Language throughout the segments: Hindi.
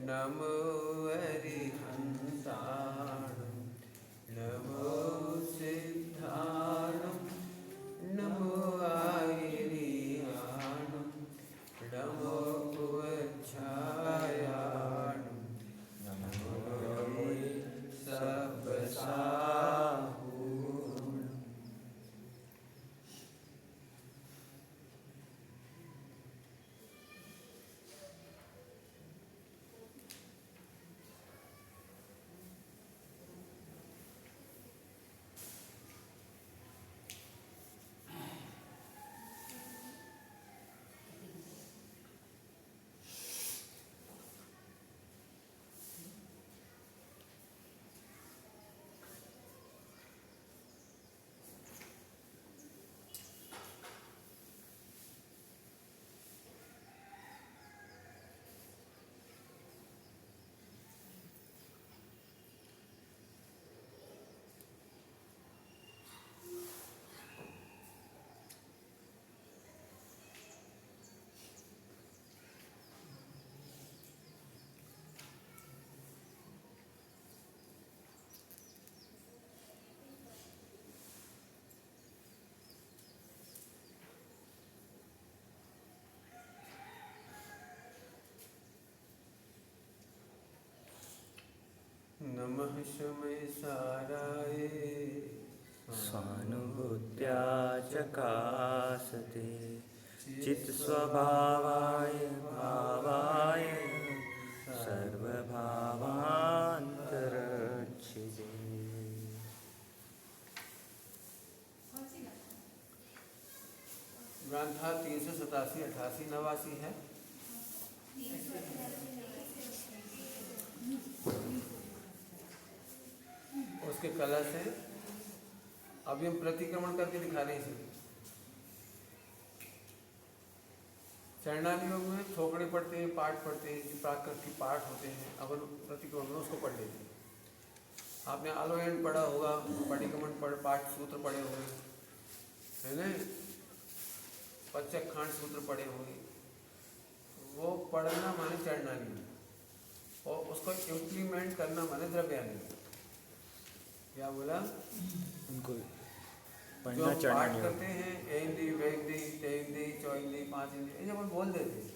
नमो अरिहंताणं नमो सिद्धाणं नमो आयर्याणं नमो उवच्छायाणं नमो सब्बसाहूणम्। नमः शमय साराय स्वानुभूत्या चकासते चित्स्वभावाय भावाय सर्वभावान्तरच्छिदे। ग्रंथा 387, 88, 89 है। उसके कलश है। अभी हम प्रतिक्रमण करके दिखा रहे हैं। चरणानी योग में थोकड़े पढ़ते हैं, पाठ पढ़ते हैं, जो प्राकृत की पाठ होते हैं, अपन प्रतिक्रमण में उसको पढ़ लेते हैं। आपने आलोयन पढ़ा होगा, परिक्रमण पाठ सूत्र पढ़े होंगे, है ना? पच्चखांड सूत्र पढ़े होंगे। वो पढ़ना माने चरणानी और उसको इम्प्लीमेंट करना माने द्रव्यानी। क्या बोला? उनको जो हम पाठ करते हैं एंदी वेंदी तेंदी चौंदी पांचंदी, ये जब हम बोल देते हैं,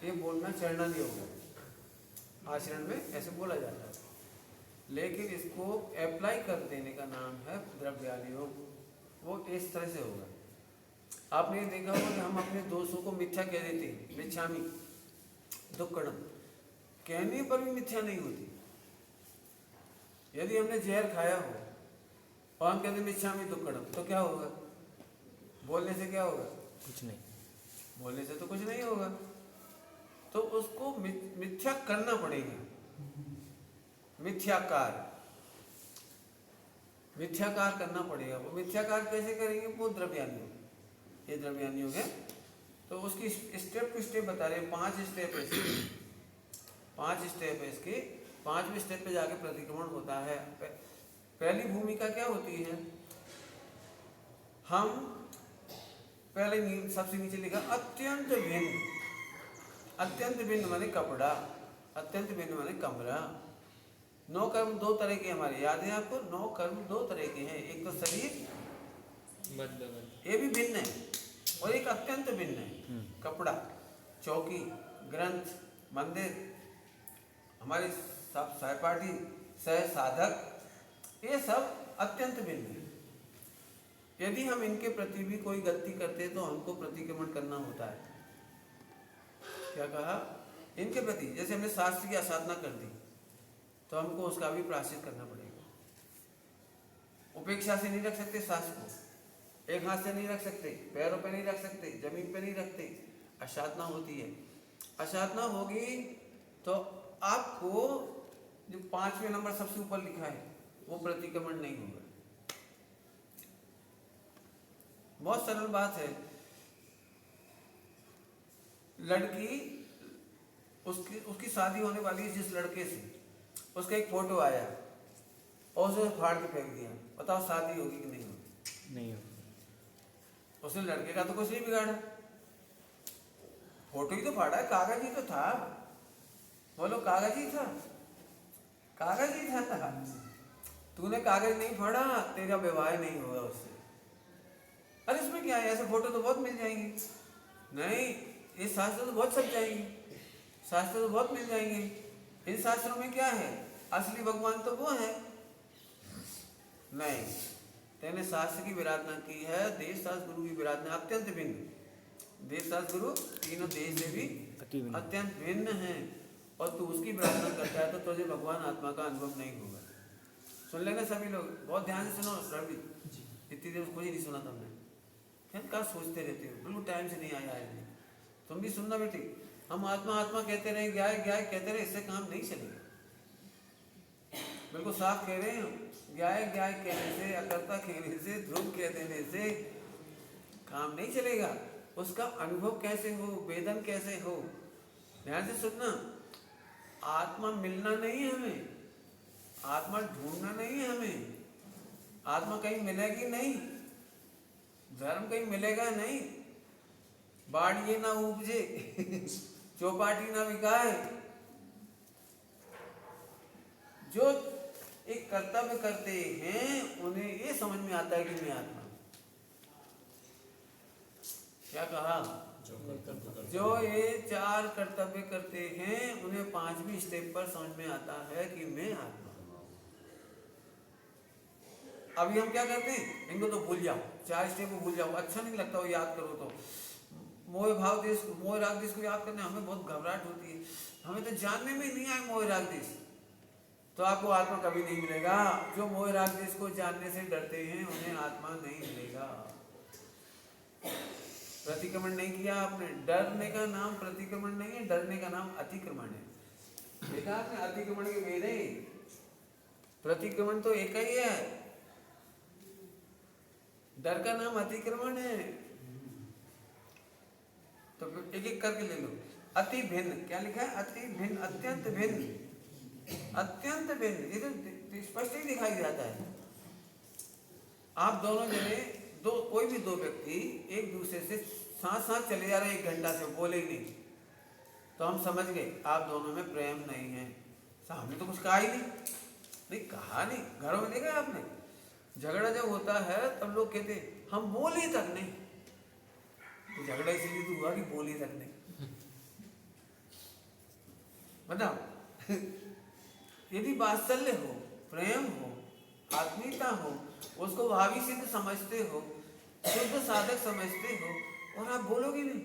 ये बोलना चरणानी होगा। आचरण में ऐसे बोला जाता है, लेकिन इसको अप्लाई कर देने का नाम है द्रव्यानी योग। वो इस तरह से होगा। आपने ये देखा होगा कि हम अपने दोस्तों को मिथ्या कह देते हैं, मिच्छामि दुक्कड़म, कहने पर भी मिथ्या नहीं होती। यदि हमने जहर खाया हो और हम कहते मिच्छामि दुक्कड़म, तो क्या होगा? बोलने से क्या होगा? कुछ नहीं। बोलने से तो कुछ नहीं होगा। तो उसको मिथ्या करना पड़ेगा। मिथ्याकार करना पड़ेगा। वो मिथ्याकार कैसे करेंगे? वो द्रव्यानी योग, ये द्रव्यानी योग है। तो उसकी स्टेप टू स्टेप बता रहे हैं। 5 स्टेप है इसके, 5 स्टेप है इसके। 5वें स्टेप पे जाके प्रतिक्रमण होता है। पहली भूमिका क्या होती है? हम पहले सबसे नीचे लिखा अत्यंत भिन्न। अत्यंत भिन्न माने कपड़ा, अत्यंत भिन्न माने कमरा। 9 कर्म 2 तरह के हमारे, याद है आपको? 9 कर्म 2 तरह के हैं। एक तो शरीर, ये भी भिन्न है, और एक अत्यंत भिन्न है। कपड़ा, चौकी, ग्रंथ, मंदिर, हमारे सब सहपाठी, सह साधक, ये सब अत्यंत भिन्न है। यदि हम इनके प्रति भी कोई गलती करते हैं तो हमको प्रतिक्रमण करना होता है। क्या कहा? इनके प्रति, जैसे हमने शास्त्र की असाधना कर दी तो हमको उसका भी प्रायश्चित करना पड़ेगा। उपेक्षा से नहीं रख सकते शास्त्र को, एक हाथ से नहीं रख सकते, पैरों पे नहीं रख सकते, जमीन पे नहीं रखते। असाधना होती है। असाधना होगी तो आपको जो 5वें नंबर सबसे ऊपर लिखा है वो प्रतिक्रमण नहीं होगा। बहुत सरल बात है। लड़की, उसकी शादी होने वाली है जिस लड़के से, उसका एक फोटो आया और उसे फाड़ के फेंक दिया। बताओ शादी होगी कि नहीं होगी? नहीं होगी। उसने लड़के का तो कुछ नहीं बिगाड़ा, फोटो ही तो फाड़ा है, कागज ही तो था, बोलो कागज ही था, कागज ही था। तूने कागज नहीं पढ़ा, तेरा विवाह नहीं होगा उससे। अरे इसमें क्या है, ऐसे फोटो तो बहुत मिल जाएंगे। नहीं, ये शास्त्र तो बहुत सब जाएंगे, शास्त्र तो बहुत मिल जाएंगे। इन शास्त्रों में क्या है, असली भगवान तो वो है नहीं। तेने शास्त्र की विराधना की है, देश शास्त्र गुरु की विराधना अत्यंत भिन्न। देश शास्त्र गुरु तीनों देश से भी अत्यंत भिन्न है, और तू उसकी विराधना करता है तो तुझे भगवान आत्मा का अनुभव नहीं होगा। सुन लेना सभी लोग, बहुत ध्यान से सुनो। रवि इतनी देर कुछ नहीं सुना तुमने, क्या सोचते रहते हो, बिल्कुल टाइम से नहीं आया है। तुम भी सुनना बेटी, हम आत्मा आत्मा कहते रहे, ज्ञाय ज्ञाय कहते रहे, इससे काम नहीं चलेगा। बिल्कुल साफ कह रहे हैं, ज्ञाय ज्ञाय कहने से, अकर्ता कहने से, ध्रुव कह देने से काम नहीं चलेगा। उसका अनुभव कैसे हो, वेदन कैसे हो। ध्यान से सुनना, आत्मा मिलना नहीं है हमें, आत्मा ढूंढना नहीं है हमें। आत्मा कहीं मिलेगी नहीं, धर्म कहीं मिलेगा नहीं, बाड़िए ना उपजे चौपाटी ना बिकाए। जो एक कर्तव्य करते हैं उन्हें ये समझ में आता है कि मैं आत्मा। क्या कहा, जो ये 4 कर्तव्य करते हैं उन्हें 5वीं स्टेप पर समझ में आता है कि मैं आत्मा। अभी हम क्या करते हैं, इनको तो भूल जाओ, 4 स्टेप को भूल जाओ, अच्छा नहीं लगता वो याद करो तो। मोह भाव देश, मोह राग देश को याद करने हमें बहुत घबराहट होती है, हमें तो जानने में नहीं आए मोह राग देश। तो आपको आत्मा कभी नहीं मिलेगा। जो मोह राग देश को जानने से डरते हैं उन्हें आत्मा नहीं मिलेगा। प्रतिक्रमण नहीं किया आपने, डरने का नाम प्रतिक्रमण नहीं है, डरने का नाम अतिक्रमण है। देखा आपने, अतिक्रमण के भेद है, प्रतिक्रमण तो एक ही है, डर का नाम अतिक्रमण है। तो एक एक करके ले लो। अति भिन्न, क्या लिखा है, अति भिन्न, अत्यंत भिन्न, अत्यंत भिन्न। ये तो स्पष्ट ही दिखाई जाता है। आप दोनों जने, दो कोई भी 2 व्यक्ति एक दूसरे से साथ साथ चले जा रहे हैं 1 घंटा से, बोले ही नहीं, तो हम समझ गए आप दोनों में प्रेम नहीं है। सामने तो कुछ कहा ही नहीं कहा नहीं। घरों में देखा आपने, झगड़ा जब होता है तब लोग कहते हम बोले तक नहीं, तो झगड़ा इसीलिए तो हुआ कि बोले तक नहीं। बताओ यदि वात्सल्य हो, प्रेम हो, आत्मीयता हो, उसको भावी सिद्ध समझते हो, शुद्ध साधक समझते हो, और आप बोलोगे नहीं,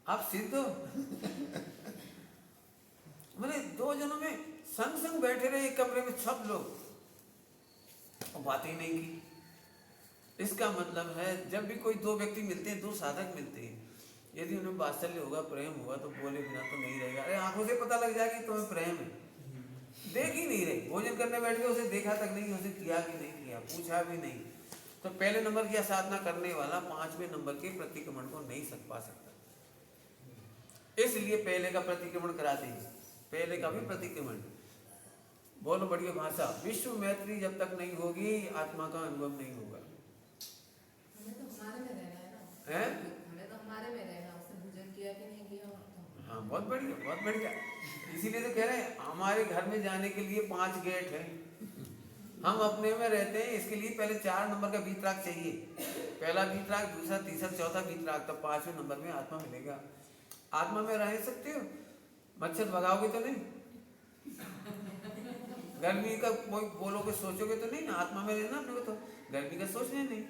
आप सिद्ध हो। मैंने 2 जनों में संग संग बैठे रहे एक कमरे में सब लोग, और बातें ही नहीं की। इसका मतलब है जब भी कोई 2 व्यक्ति मिलते हैं, 2 साधक मिलते हैं, यदि उन्हें वात्सल्य होगा, प्रेम होगा, तो बोले बिना तो नहीं रहेगा। अरे आंखों से पता लग जाएगा कि तुम्हें प्रेम है। देख ही नहीं रहे, भोजन करने बैठ गए, उसे देखा तक नहीं, उसे किया कि नहीं किया, पूछा भी नहीं। तो पहले नंबर की साधना करने वाला 5वें नंबर के प्रतिक्रमण को नहीं पा सकता। इसलिए पहले का प्रतिक्रमण कराते हैं, पहले का भी प्रतिक्रमण। बोलो बढ़िया भाषा, विश्व मैत्री जब तक नहीं होगी आत्मा का अनुभव नहीं होगा। हमें तो हमारे में रहना है ना, हैं? हमें तो हमारे में रहना, उसने भोजन किया कि नहीं किया। हाँ बहुत बढ़िया, बहुत बढ़िया। इसीलिए तो कह रहे हैं हमारे घर में जाने के लिए 5 गेट हैं। हम अपने में रहते हैं, इसके लिए पहले 4 नंबर का वीतराग चाहिए। पहला वीतराग, दूसरा, तीसरा, चौथा वीतराग, तब 5वें नंबर में आत्मा मिलेगा। आत्मा में रह सकते हो, मच्छर भगाओगे तो नहीं, गर्मी का कोई बोलोगे सोचोगे तो नहीं ना। आत्मा में रहना अपने को, तो गर्मी का सोचना नहीं,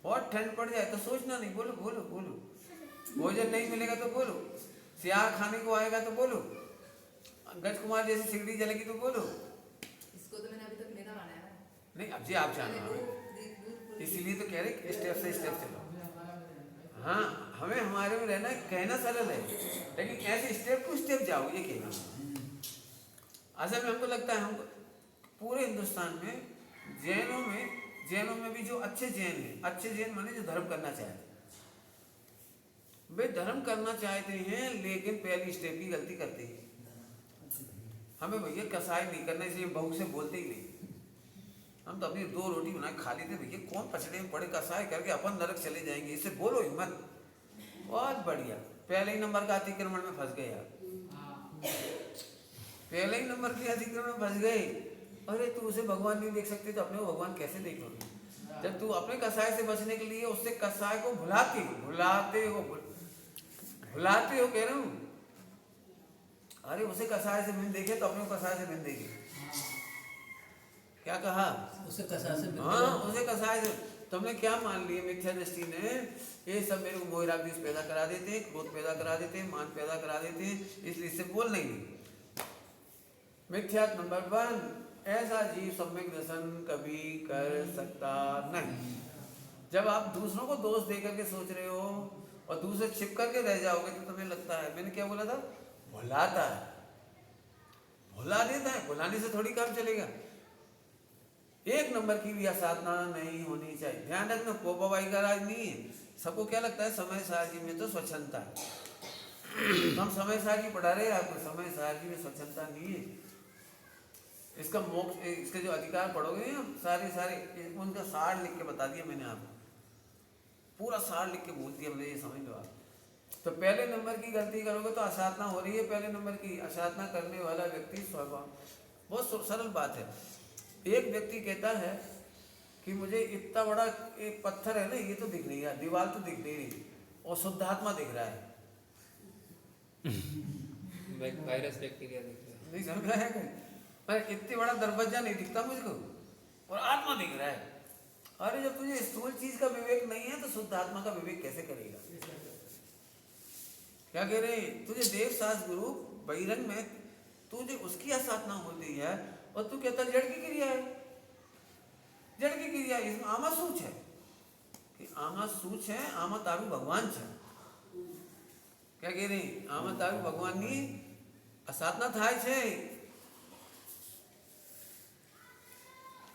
बहुत ठंड पड़ जाए तो सोचना नहीं। बोलो बोलो बोलो, भोजन नहीं मिलेगा तो बोलो, सियार खाने को आएगा तो बोलो, गज कुमार जैसी सिगड़ी जलेगी तो बोलो। इसको तो मैंने अभी तक मेरा माना है ना। नहीं अब जी आप जानो, इसीलिए तो कह रहे स्टेप से स्टेप चलो। हाँ हमें हमारे में रहना, कहना सरल है, लेकिन ऐसे स्टेप टू स्टेप जाओ, ये कहना। असल में हमको लगता है, हमको पूरे हिंदुस्तान में जैनों में भी जो अच्छे जैन हैं, अच्छे जैन माने जो धर्म करना चाहते हैं, वे धर्म करना चाहते हैं, लेकिन पहली स्टेप की गलती करते हैं। हमें भैया कसाई नहीं करना, इसलिए बहू से बोलते ही नहीं। हम तो अपनी 2 रोटी बना खा लेते, भैया कौन पछड़े में पड़े, कसाई करके अपन नरक चले जाएंगे, इससे बोलो ही मत। बहुत बढ़िया, पहले ही नंबर का अतिक्रमण में फंस गए आप, पहले ही नंबर के अतिक्रमण में फंस गए। अरे तू उसे भगवान नहीं देख सकती तो अपने को भगवान कैसे देख लोगे? जब तू अपने कसाय से बचने के लिए उससे कसाय को भुलाते हो कह रहा हूँ। अरे उसे कसाय से भिन्न देखे तो अपने को कसाय से भिन्न देखे। क्या कहा? उसे कसाय से हाँ, उसे कसाय से। तुमने क्या मान लिया? मिथ्या दृष्टि ने ये सब मेरे को मोहराग पैदा करा देते हैं, क्रोध पैदा करा देते हैं, मान पैदा करा देते हैं, इसलिए इससे बोल नहीं। मिथ्या नंबर 1, ऐसा जीव सम्यक दर्शन कभी कर सकता नहीं। जब आप दूसरों को दोष दे करके सोच रहे हो और दूसरे छिप करके रह जाओगे तो तुम्हें लगता है, मैंने क्या बोला था, भुलाता है, भुला देता है। भुलाने से थोड़ी काम चलेगा। एक नंबर की भी साधना नहीं होनी चाहिए। ध्यान रखना, पोपाबाई का राज नहीं है। सबको क्या लगता है समय सारजी में तो स्वच्छंदता है। हम समय सारजी पढ़ा रहे हैं आपको, समय सारजी में स्वच्छंदता नहीं है। इसका मोक्ष, इसके जो अधिकार पढ़ोगे हम सारे उनका सार लिख के बता दिया मैंने आपको, पूरा सार लिख के बोल दिया मैंने, ये समझ लो आप। तो पहले नंबर की गलती करोगे तो असाधना हो रही है। पहले नंबर की असाधना करने वाला व्यक्ति स्वभाव, बहुत सरल बात है। एक व्यक्ति कहता है कि मुझे इतना बड़ा एक पत्थर है ना, ये तो दिख नहीं रहा, दीवार तो दिख नहीं रही, और शुद्धात्मा दिख रहा है। वायरस बैक्टीरिया दिख रहा है। नहीं समझ रहा है? पर इतने बड़ा दरवाजा नहीं दिखता मुझको, और आत्मा दिख रहा है। अरे जब तुझे स्थूल चीज का विवेक नहीं है तो शुद्ध आत्मा का विवेक कैसे करेगा? क्या कह रहे हैं? तुझे देव शास्त्र गुरु बहिरंग में तुझे उसकी असाधना होती है और तू कहता जड़ की क्रिया है, जड़ की क्रिया। इसमें आमा सूच है कि आमा सूच है, आमा तारू भगवान है। क्या कह रहे हैं? आमा तारू भगवान ની असाधना થાય છે।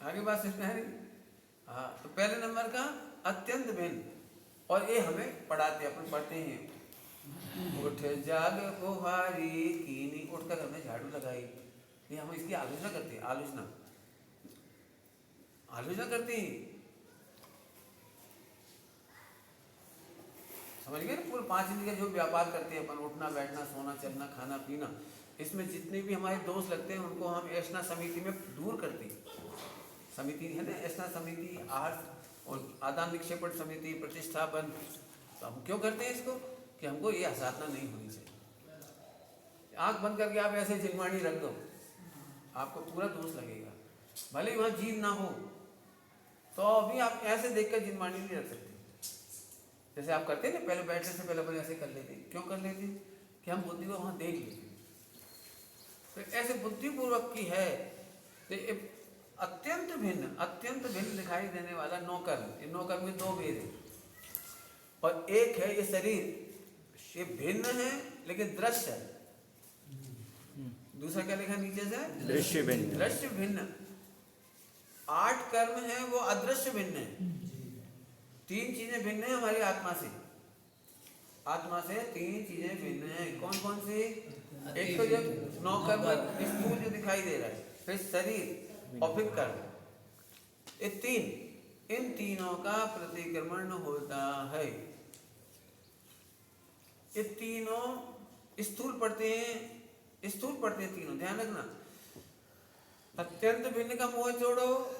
आगे बात समझ में आ रही? हाँ, तो पहले नंबर का अत्यंत भिन्न, और ये हमें पढ़ाते, अपन पढ़ते हैं। उठ जाग कुहारी कीनी, उठकर हमने झाड़ू लगाई। ये हम इसकी आलोचना करते हैं, आलोचना करते हैं। समझ गए ना? पूरे 5 इंद्रिय का जो व्यापार करते हैं अपन, उठना बैठना सोना चलना खाना पीना, इसमें जितने भी हमारे दोष लगते हैं उनको हम ऐसा समिति में दूर करते हैं। समिति है ना, ऐसा समिति, आहार और आदान निक्षेपण समिति, प्रतिष्ठापन। तो हम क्यों करते हैं इसको? कि हमको ये असाधना नहीं होनी चाहिए। आंख बंद करके आप ऐसे जिनवाणी रख दो, आपको पूरा दोष लगेगा। भले ही वहाँ जीव ना हो तो अभी आप ऐसे देखकर जिनवाणी नहीं रख सकते। जैसे आप करते ना, पहले बैठने से पहले अपन ऐसे कर लेते। क्यों कर लेते? कि हम बुद्धि को वहाँ देख लेते। तो ऐसे बुद्धिपूर्वक की है। तो अत्यंत भिन्न दिखाई देने वाला नौकर्म। ये नौकर्म में 2 भेद है, और एक है ये शरीर, ये भिन्न है लेकिन दृश्य है। दूसरा क्या लिखा नीचे से? दृश्य भिन्न। दृश्य भिन्न। 8 कर्म है वो अदृश्य भिन्न है। 3 चीजें भिन्न है हमारी आत्मा से। आत्मा से 3 चीजें भिन्न है। कौन कौन सी? एक तो जब 9 कर्म स्थूल जो दिखाई दे रहा है, फिर शरीर और फिर कर्म, ये 3, इन तीनों का प्रतिक्रमण होता है। ये तीनों स्थूल पढ़ते हैं, तीनों। ध्यान रखना, अत्यंत भिन्न का मोह छोड़ो,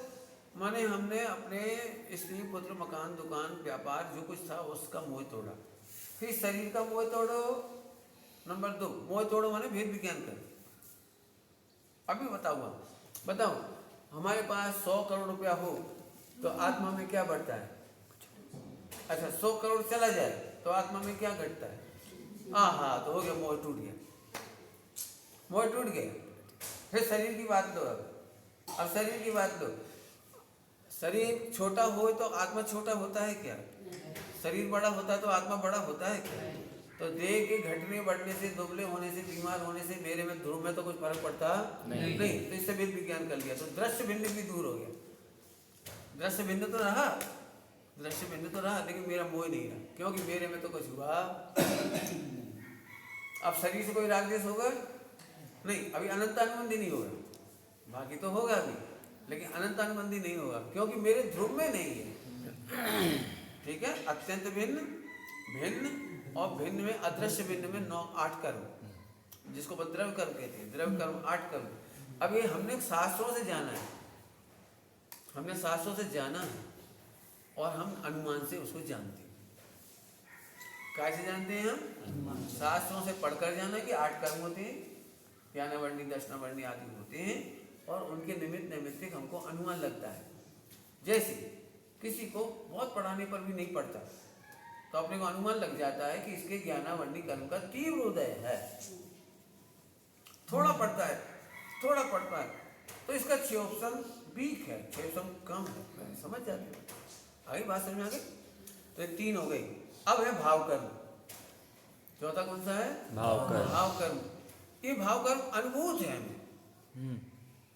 माने हमने अपने स्त्री पुत्र मकान दुकान व्यापार जो कुछ था उसका मोह तोड़ा। फिर शरीर का मोह तोड़ो। नंबर 2 मोह तोड़ो माने भेद विज्ञान कर। अभी बताओ हमारे पास 100 करोड़ रुपया हो तो आत्मा में क्या बढ़ता है? अच्छा, 100 करोड़ चला जाए तो आत्मा में क्या घटता है? हाँ, तो हो गया, मोह टूट गया। फिर शरीर की बात लो। अब शरीर की बात लो। शरीर छोटा हो तो आत्मा छोटा होता है क्या? शरीर बड़ा होता है तो आत्मा बड़ा होता है क्या? तो देह के घटने बढ़ने से, दुबले होने से, बीमार होने से मेरे में ध्रुव में तो कुछ फर्क पड़ता नहीं। तो इससे भेद विज्ञान कर लिया, तो दृश्य भिन्न भी दूर हो गया। दृश्य भिन्न तो रहा, लेकिन मेरा मोह नहीं रहा, क्योंकि मेरे में तो कुछ हुआ। अब शरीर से कोई राग द्वेष होगा नहीं, अभी अनंत अनुबंधी नहीं होगा, बाकी तो होगा भी, लेकिन अनंत अनुबंधी नहीं होगा, क्योंकि मेरे ध्रुव में नहीं है। ठीक है, अत्यंत भिन्न और भिन्न में अदृश्य भिन्न में 8 कर्म, जिसको अपन द्रव्य कर्म कहते हैं। द्रव्य कर्म 8 कर्म। अब ये हमने शास्त्रों से जाना है, हमने शास्त्रों से जाना है और हम अनुमान से उसको जानते हैं। कैसे जानते हैं हम? शास्त्रों से पढ़कर जाना कि 8 कर्म होते हैं, ज्ञानवर्णी दर्शनवर्णी आदि होते हैं और उनके निमित्त नैमित्तिक हमको अनुमान लगता है। जैसे किसी को बहुत पढ़ाने पर भी नहीं पड़ता तो अपने को अनुमान लग जाता है कि इसके ज्ञानावर्णी कर्म का तीव्र उदय है। थोड़ा पढ़ता है, थोड़ा पढ़ता है तो इसका क्षयोपम वीक है, क्षयोपम कम है, समझ जाते हैं। आगे बात समझ में आ गई? तो ये 3 हो गई। अब है भाव कर्म। चौथा कौन सा है? भाव कर्म। भाव कर्म। ये भाव कर्म अनुभूत है हमें।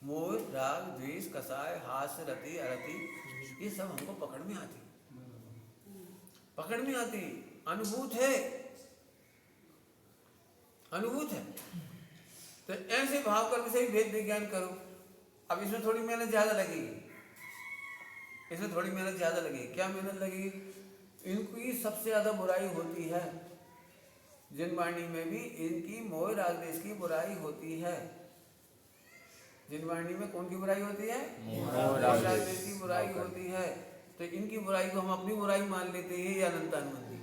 मोह, राग, द्वेष, कसाय, हास्य, रति, अरति, ये सब हमको पकड़ में आती, पकड़ में आती, अनुभूत है, अनुभूत है। तो ऐसे भाव कर्म से ही वेद विज्ञान करो। अब इसमें थोड़ी मेहनत ज्यादा लगेगी, इसमें थोड़ी मेहनत ज्यादा लगेगी। क्या मेहनत लगेगी? इनकी सबसे ज्यादा बुराई होती है, जिन वाणी में भी इनकी मोह राग द्वेष की बुराई होती है। जिन वाणी में कौन की बुराई होती है? मोह राग द्वेष की बुराई होती है। तो इनकी बुराई को हम अपनी बुराई मान लेते हैं या अनंतानुबंधी।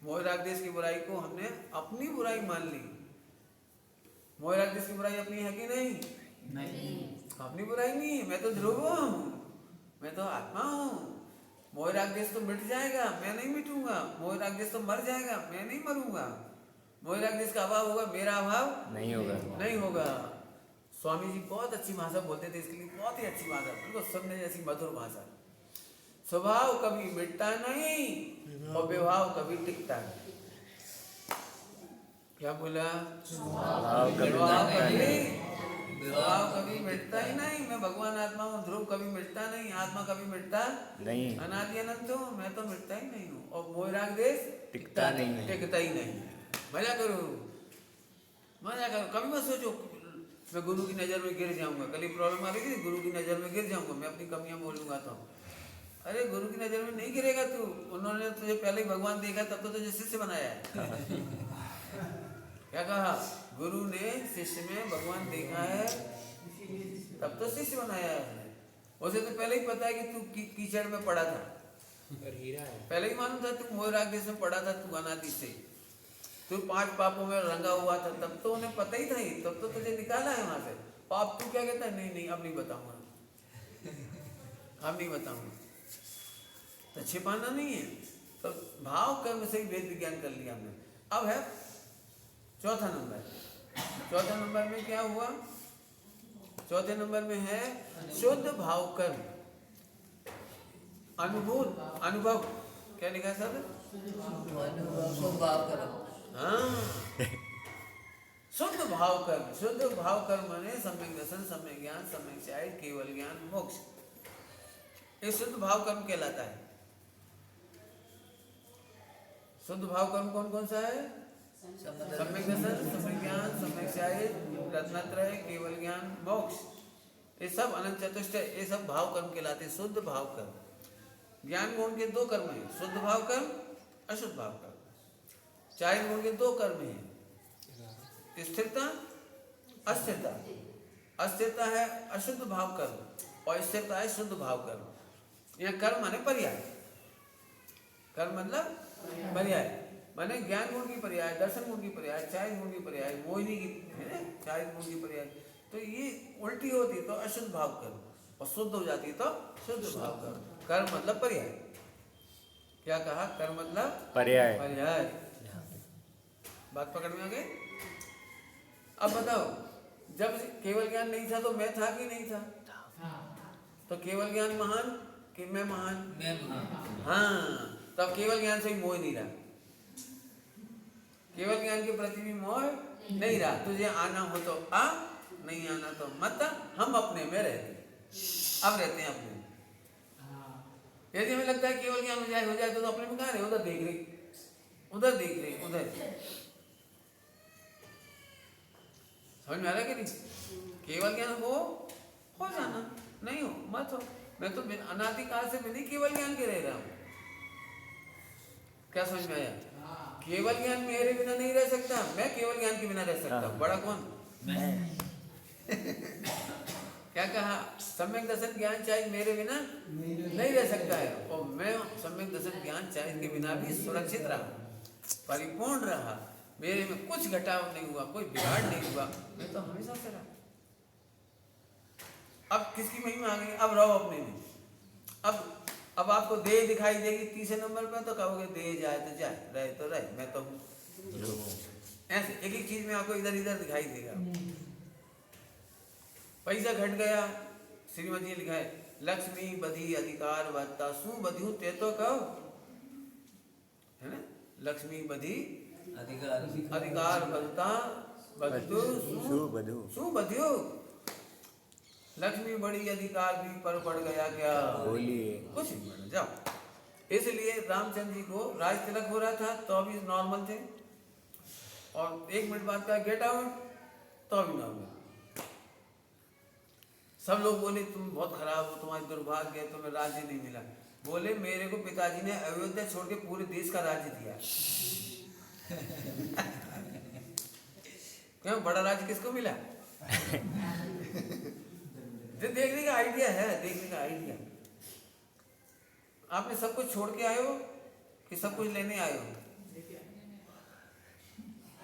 मोह राग द्वेष की बुराई को हमने अपनी बुराई मान ली। मोह राग द्वेष की बुराई अपनी है कि नहीं? नहीं। अपनी बुराई नहीं है। मैं तो ध्रुव हूँ, मैं तो आत्मा हूँ। मोह राग द्वेष तो मिट जाएगा, मैं नहीं मिटूंगा। मोह राग द्वेष तो मर जाएगा, मैं नहीं मरूंगा। मोह राग द्वेष का अभाव होगा, मेरा अभाव नहीं होगा, नहीं होगा। स्वामी जी बहुत अच्छी भाषा बोलते थे, इसके लिए बहुत ही अच्छी भाषा, बिल्कुल सुनने जैसी मधुर भाषा। स्वभाव कभी मिटता नहीं और विभाव कभी टिकता नहीं। क्या बोला? विभाव कभी मिटता ही नहीं। मैं भगवान आत्मा हूँ, ध्रुव कभी मिटता नहीं, आत्मा कभी मिटता नहीं, अनादि अनंत हूँ, मैं तो मिटता ही नहीं हूँ। और मोह राग द्वेष टिकता नहीं, टिकता ही नहीं। मजा करो, मजा करो। कभी मत सोचो मैं गुरु की नजर में गिर जाऊंगा। कल प्रॉब्लम आ रही थी, गुरु की नजर में गिर जाऊंगा, मैं अपनी कमियां बोलूंगा तो। अरे गुरु की नजर में नहीं गिरेगा तू, उन्होंने तुझे पहले ही भगवान देखा, तब तो तुझे शिष्य बनाया है। क्या कहा? गुरु ने शिष्य में भगवान देखा है, तब तो शिष्य बनाया है। उसे तो पहले ही पता है कि तू कीचड़ में पड़ा था, हीरा है। पहले ही मालूम था तू मोह राग द्वेष में पड़ा था, तू अनादि से, तू 5 पापों में रंगा हुआ था, तब तो उन्हें पता ही था ही, तब तो तुझे निकाला है वहां से। पाप तू क्या कहता है? नहीं नहीं अब नहीं बताऊंगा, अब नहीं बताऊंगा। तो छिपाना नहीं है। तो भाव कर्म से ही वेद विज्ञान कर लिया हमने। अब है चौथा नंबर। चौथा नंबर में क्या हुआ? चौथे नंबर में है शुद्ध भाव कर्म। अनुभूत, अनुभव, क्या लिखा है सर? हाँ, शुद्ध भाव कर्म। शुद्ध भाव कर्म माने सम्यक दर्शन, सम्यक ज्ञान, सम्यक चारित्र, केवल ज्ञान, मोक्ष। ये शुद्ध भाव कर्म कहलाता है। शुद्ध भाव कर्म कौन कौन सा है? सम्यक दर्शन, सम्यक ज्ञान, सम्यक चारित्र, रत्नत्रय, केवल ज्ञान, मोक्ष। ये सब अनंत चतुष्टय, ये सब भाव कर्म कहलाते हैं, शुद्ध भाव कर्म। ज्ञान गुण के 2 कर्म हैं, शुद्ध भाव कर्म, अशुद्ध भाव कर्म। चारित्र गुण के 2 कर्म हैं, स्थिरता, अस्थिरता। अस्थिरता है अशुद्ध भाव कर्म और स्थिरता है शुद्ध भाव कर्म। यहाँ कर्म माने पर्याय। कर्म मतलब पर्याय, माने ज्ञान गुण की पर्याय, दर्शन गुण की पर्याय, चारित्र गुण की पर्याय, मोहिनी की चारित्र गुण की पर्याय। तो ये उल्टी होती तो अशुद्ध भाव कर्म और शुद्ध हो जाती तो शुद्ध भाव कर्म। कर्म मतलब पर्याय। क्या कहा? कर्म मतलब पर्याय, पर्याय। बात पकड़ में आ गई? अब बताओ, जब केवल ज्ञान नहीं था तो मैं था कि नहीं था? तो केवल ज्ञान महान कि मैं महान? मैं महान। हाँ, तब केवल ज्ञान से ही मोह नहीं रहा, केवल ज्ञान के प्रति भी मोह नहीं रहा। तुझे आना हो तो आ, नहीं आना तो मत। हम अपने में रहते, अब रहते हैं अपने में। यदि हमें लगता है केवल ज्ञान हो जाए तो अपने में कहाँ रहे? उधर देख रही, उधर देख रही, उधर। समझ में आ रहा कि नहीं? केवल ज्ञान हो जाना, नहीं हो मत हो। मैं तो अनादिकाल से भी नहीं केवल ज्ञान के रह रहा हूँ। क्या समझ में आया? केवल ज्ञान मेरे बिना नहीं रह सकता, मैं केवल ज्ञान के बिना रह सकता हूँ। बड़ा कौन? क्या कहा? सम्यक दर्शन ज्ञान चाहे मेरे बिना नहीं रह सकता है, और मैं सम्यक दर्शन ज्ञान चाहे के बिना भी सुरक्षित रहा, परिपूर्ण रहा, मेरे में कुछ घटाव नहीं हुआ, कोई बिगाड़ नहीं हुआ, मैं तो हमेशा से रहा। अब किसकी महिमा आ गई? अब रहो अपने में। अब आपको देह दिखाई देगी तीसरे नंबर पर, तो कहोगे देह जाए तो जाए, रहे तो रहे, मैं तो हूँ। ऐसे एक एक चीज में आपको इधर इधर दिखाई देगा। पैसा घट गया, श्रीमती जी लिखा है लक्ष्मी बधी अधिकार बदता सु बधु ते तो कहो, है ना? लक्ष्मी बधी अधिकार बदता बधु सु बधु। लक्ष्मी बड़ी अधिकार भी पर पड़ गया क्या? बोलिए। कुछ नहीं पड़ा, जाओ। इसलिए रामचंद्र जी को राज तिलक हो रहा था तो अभी नॉर्मल थे, और 1 मिनट बाद का गेट आउट तो अभी नॉर्मल। सब लोग बोले तुम बहुत खराब हो, तुम्हारी दुर्भाग्य है, तुम्हें राज्य नहीं मिला। बोले मेरे को पिताजी ने अयोध्या छोड़ के पूरे देश का राज्य दिया। क्यों? बड़ा राज्य किसको मिला? देखने का आइडिया है, देखने का आइडिया। आपने सब कुछ छोड़ के आए हो कि सब कुछ लेने आए हो?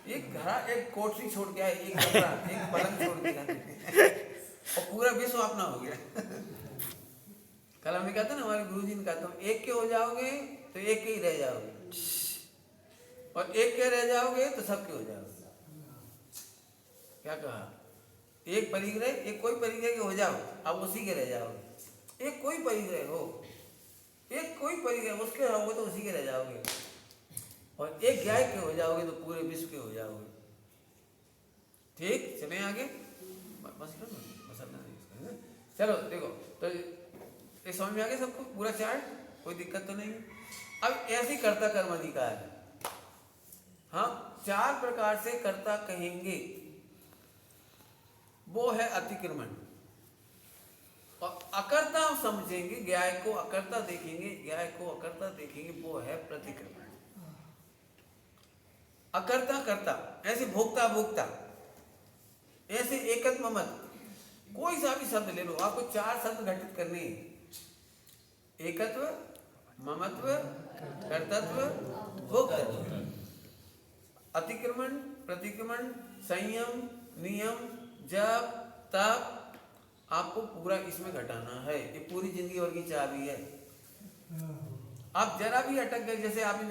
एक घर, एक कोठरी छोड़ के आए, एक कमरा, एक पलंग छोड़ के आए, और पूरा विश्व अपना हो गया। कल हमने कहा था ना, हमारे गुरुजी ने कहा तुम एक के हो जाओगे तो एक के ही रह जाओगे, और एक के रह जाओगे तो सबके हो जाओगे। क्या कहा? एक परिग्रह, एक कोई परिग्रह के हो जाओ, अब उसी के रह जाओगे। एक कोई परिग्रह हो, एक कोई परिग्रह उसके रहोगे तो उसी के रह जाओगे, और एक गाय के हो जाओगे तो पूरे विश्व के हो जाओगे। ठीक, चलें आगे। बस चलो देखो, तो ये समझ में आ गया सबको पूरा चार्ट? कोई दिक्कत तो नहीं? अब ऐसे ही कर्ता कर्म अधिकार है। हाँ, 4 प्रकार से कर्ता कहेंगे, वो है अतिक्रमण, और अकर्ता हम समझेंगे, गाय को अकर्ता देखेंगे, गाय को अकर्ता देखेंगे, वो है प्रतिक्रमण। अकर्ता कर्ता, ऐसे भोक्ता भोक्ता, ऐसे एकत्व ममत्व, कोई सा भी शब्द ले लो, आपको 4 शब्द घटित करने हैं। एकत्व, ममत्व, कर्तत्व, भोक्तत्व। अतिक्रमण, प्रतिक्रमण, संयम, नियम, जप, तप, आपको पूरा इसमें घटाना है। ये पूरी जिंदगी भर की चाबी है। आप जरा भी अटक गए, जैसे आपने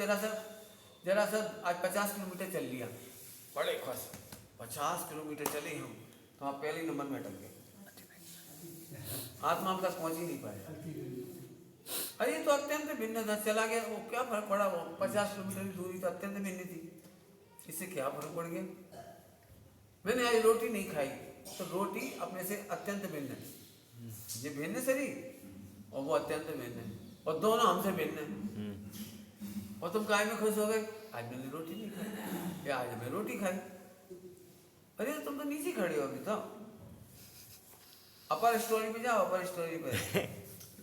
जरा सा आज 50 किलोमीटर चल लिया, बड़े खुश, 50 किलोमीटर चले हम, तो आप पहले नंबर में अटक गए, आत्मा तक पहुंच ही नहीं पाया। अरे तो अत्यंत भिन्न था, चला गया, वो क्या फर्क पड़ा? वो 50 किलोमीटर की दूरी तो अत्यंत भिन्न थी, इससे क्या फर्क पड़ गया? मैंने आज रोटी नहीं खाई, तो रोटी अपने से अत्यंत भिन्न है, ये भिन्न शरीर और वो अत्यंत भिन्न है, और दोनों हमसे भिन्न है। और तुम काय में खुश हो गए? आज मैंने रोटी नहीं खाई, या आज मैं रोटी खाई। अरे तुम तो नीचे खड़े हो अभी तो। अपर स्टोरी पे जाओ, अपर स्टोरी पे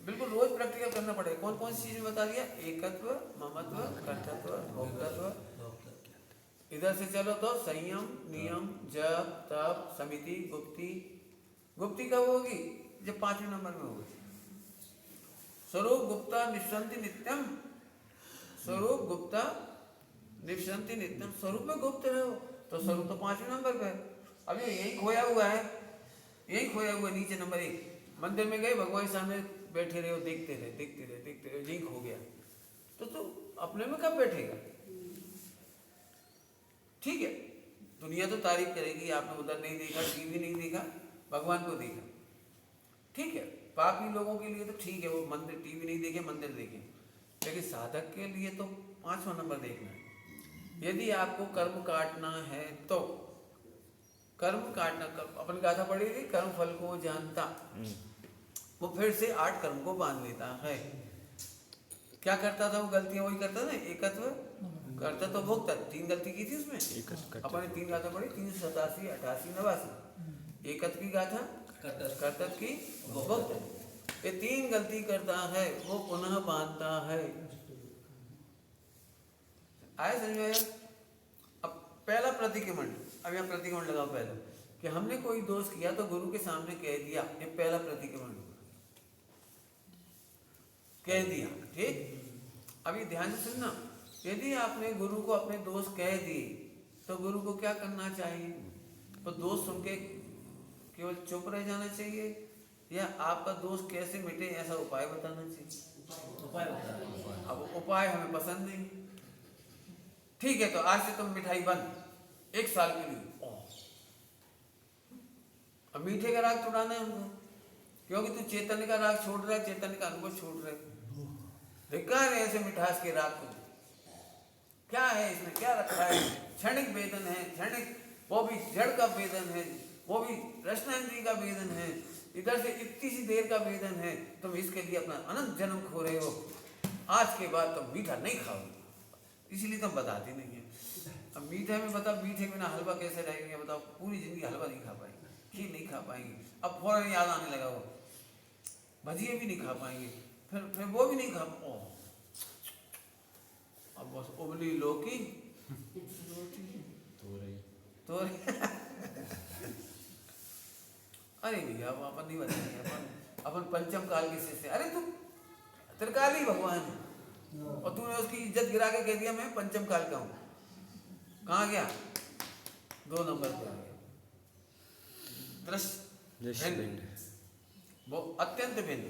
बिल्कुल रोज प्रैक्टिकल करना पड़ेगा। कौन कौन सी चीज में बता दिया? एकत्व, ममत्व, कर्तत्व, भोक्तत्व। इधर से चलो तो संयम, नियम, जप, तप, समिति, गुप्ति। गुप्ति कब होगी? जब 5वें नंबर में होगी। स्वरूप गुप्ता निश्चंति नित्यम, स्वरूप गुप्ता निश्चंति नित्यम। स्वरूप में गुप्त रहो तो स्वरूप तो 5वें नंबर पे। अभी यही खोया हुआ है, यही खोया हुआ नीचे नंबर 1। मंदिर में गए, भगवान सामने बैठे रहे, देखते रहे, यही खो गया। तो अपने में कब बैठेगा? ठीक है, दुनिया तो तारीफ करेगी, आपने उधर नहीं देखा, टीवी नहीं देखा, भगवान को देखा, ठीक है। पापी लोगों के लिए तो ठीक है, वो मंदिर टीवी नहीं देखे, मंदिर देखे, लेकिन साधक के लिए तो 5वां नंबर देखना है। यदि आपको कर्म काटना है तो कर्म काटना, अपन गाथा पढ़ी थी, कर्म फल को जानता, वो फिर से 8 कर्म को बांध लेता है। क्या करता था वो? गलतियां वही करता था, एकत्व, करता तो भोगता। 3 गलती की थी उसमें, अपन ने 3 गाथा पढ़ी, 387, 88, 89। एकत्व की गाथा, कर्तव्य की, भोक्तव्य। ये 3 गलती करता है, वो पुनः बांधता है। आए समझ में आया? अब पहला प्रतिक्रमण, अब यहाँ प्रतिक्रमण लगाओ पहले कि हमने कोई दोष किया तो गुरु के सामने कह दिया, ये पहला प्रतिक्रमण हुआ, कह दिया। ठीक, अभी ध्यान से सुनना, यदि आपने गुरु को अपने दोष कह दिए तो गुरु को क्या करना चाहिए? तो दोष सुन के केवल चुप रह जाना चाहिए या आपका दोष कैसे मिटे ऐसा उपाय बताना चाहिए? उपाय बताना। अब उपाय हमें पसंद नहीं। ठीक है, तो आज से तुम मिठाई बंद 1 साल के लिए। अब मीठे का राग छुड़ाना है हमको, क्योंकि तू चैतन्य का राग छोड़ रहा है, चैतन्य का अनुभव छोड़ रहा है। धिक्कार है ऐसे मिठास के राग को। क्या है इसमें, क्या रखा है? क्षणिक वेदन है, क्षणिक, वो भी जड़ का वेदन है, वो भी रसनेंद्रिय का वेदन है, इधर से इतनी सी देर का वेदन है। तुम इसके लिए अपना अनंत जन्म खो रहे हो। आज के बाद तुम मीठा नहीं खाओगे, इसलिए तुम बताते नहीं है। अब मीठे में बताओ, मीठे बिना हलवा कैसे रहेंगे? बताओ, पूरी जिंदगी हलवा नहीं खा पाएंगे, खीर नहीं खा पाएंगे। अब फौरन याद आने लगा वो, भजिए भी नहीं खा पाएंगे, फिर वो भी नहीं खा। अब बस उबली लौकी तो अरे भैया वो अपन नहीं बताएंगे, अपन पंचम काल के शिष्य। अरे तू त्रिकाली भगवान है और तूने उसकी इज्जत गिरा के कह दिया मैं पंचम काल का हूँ। कहाँ गया? 2 नंबर पे आ गया। दृश्य भिन्न, वो अत्यंत भिन्न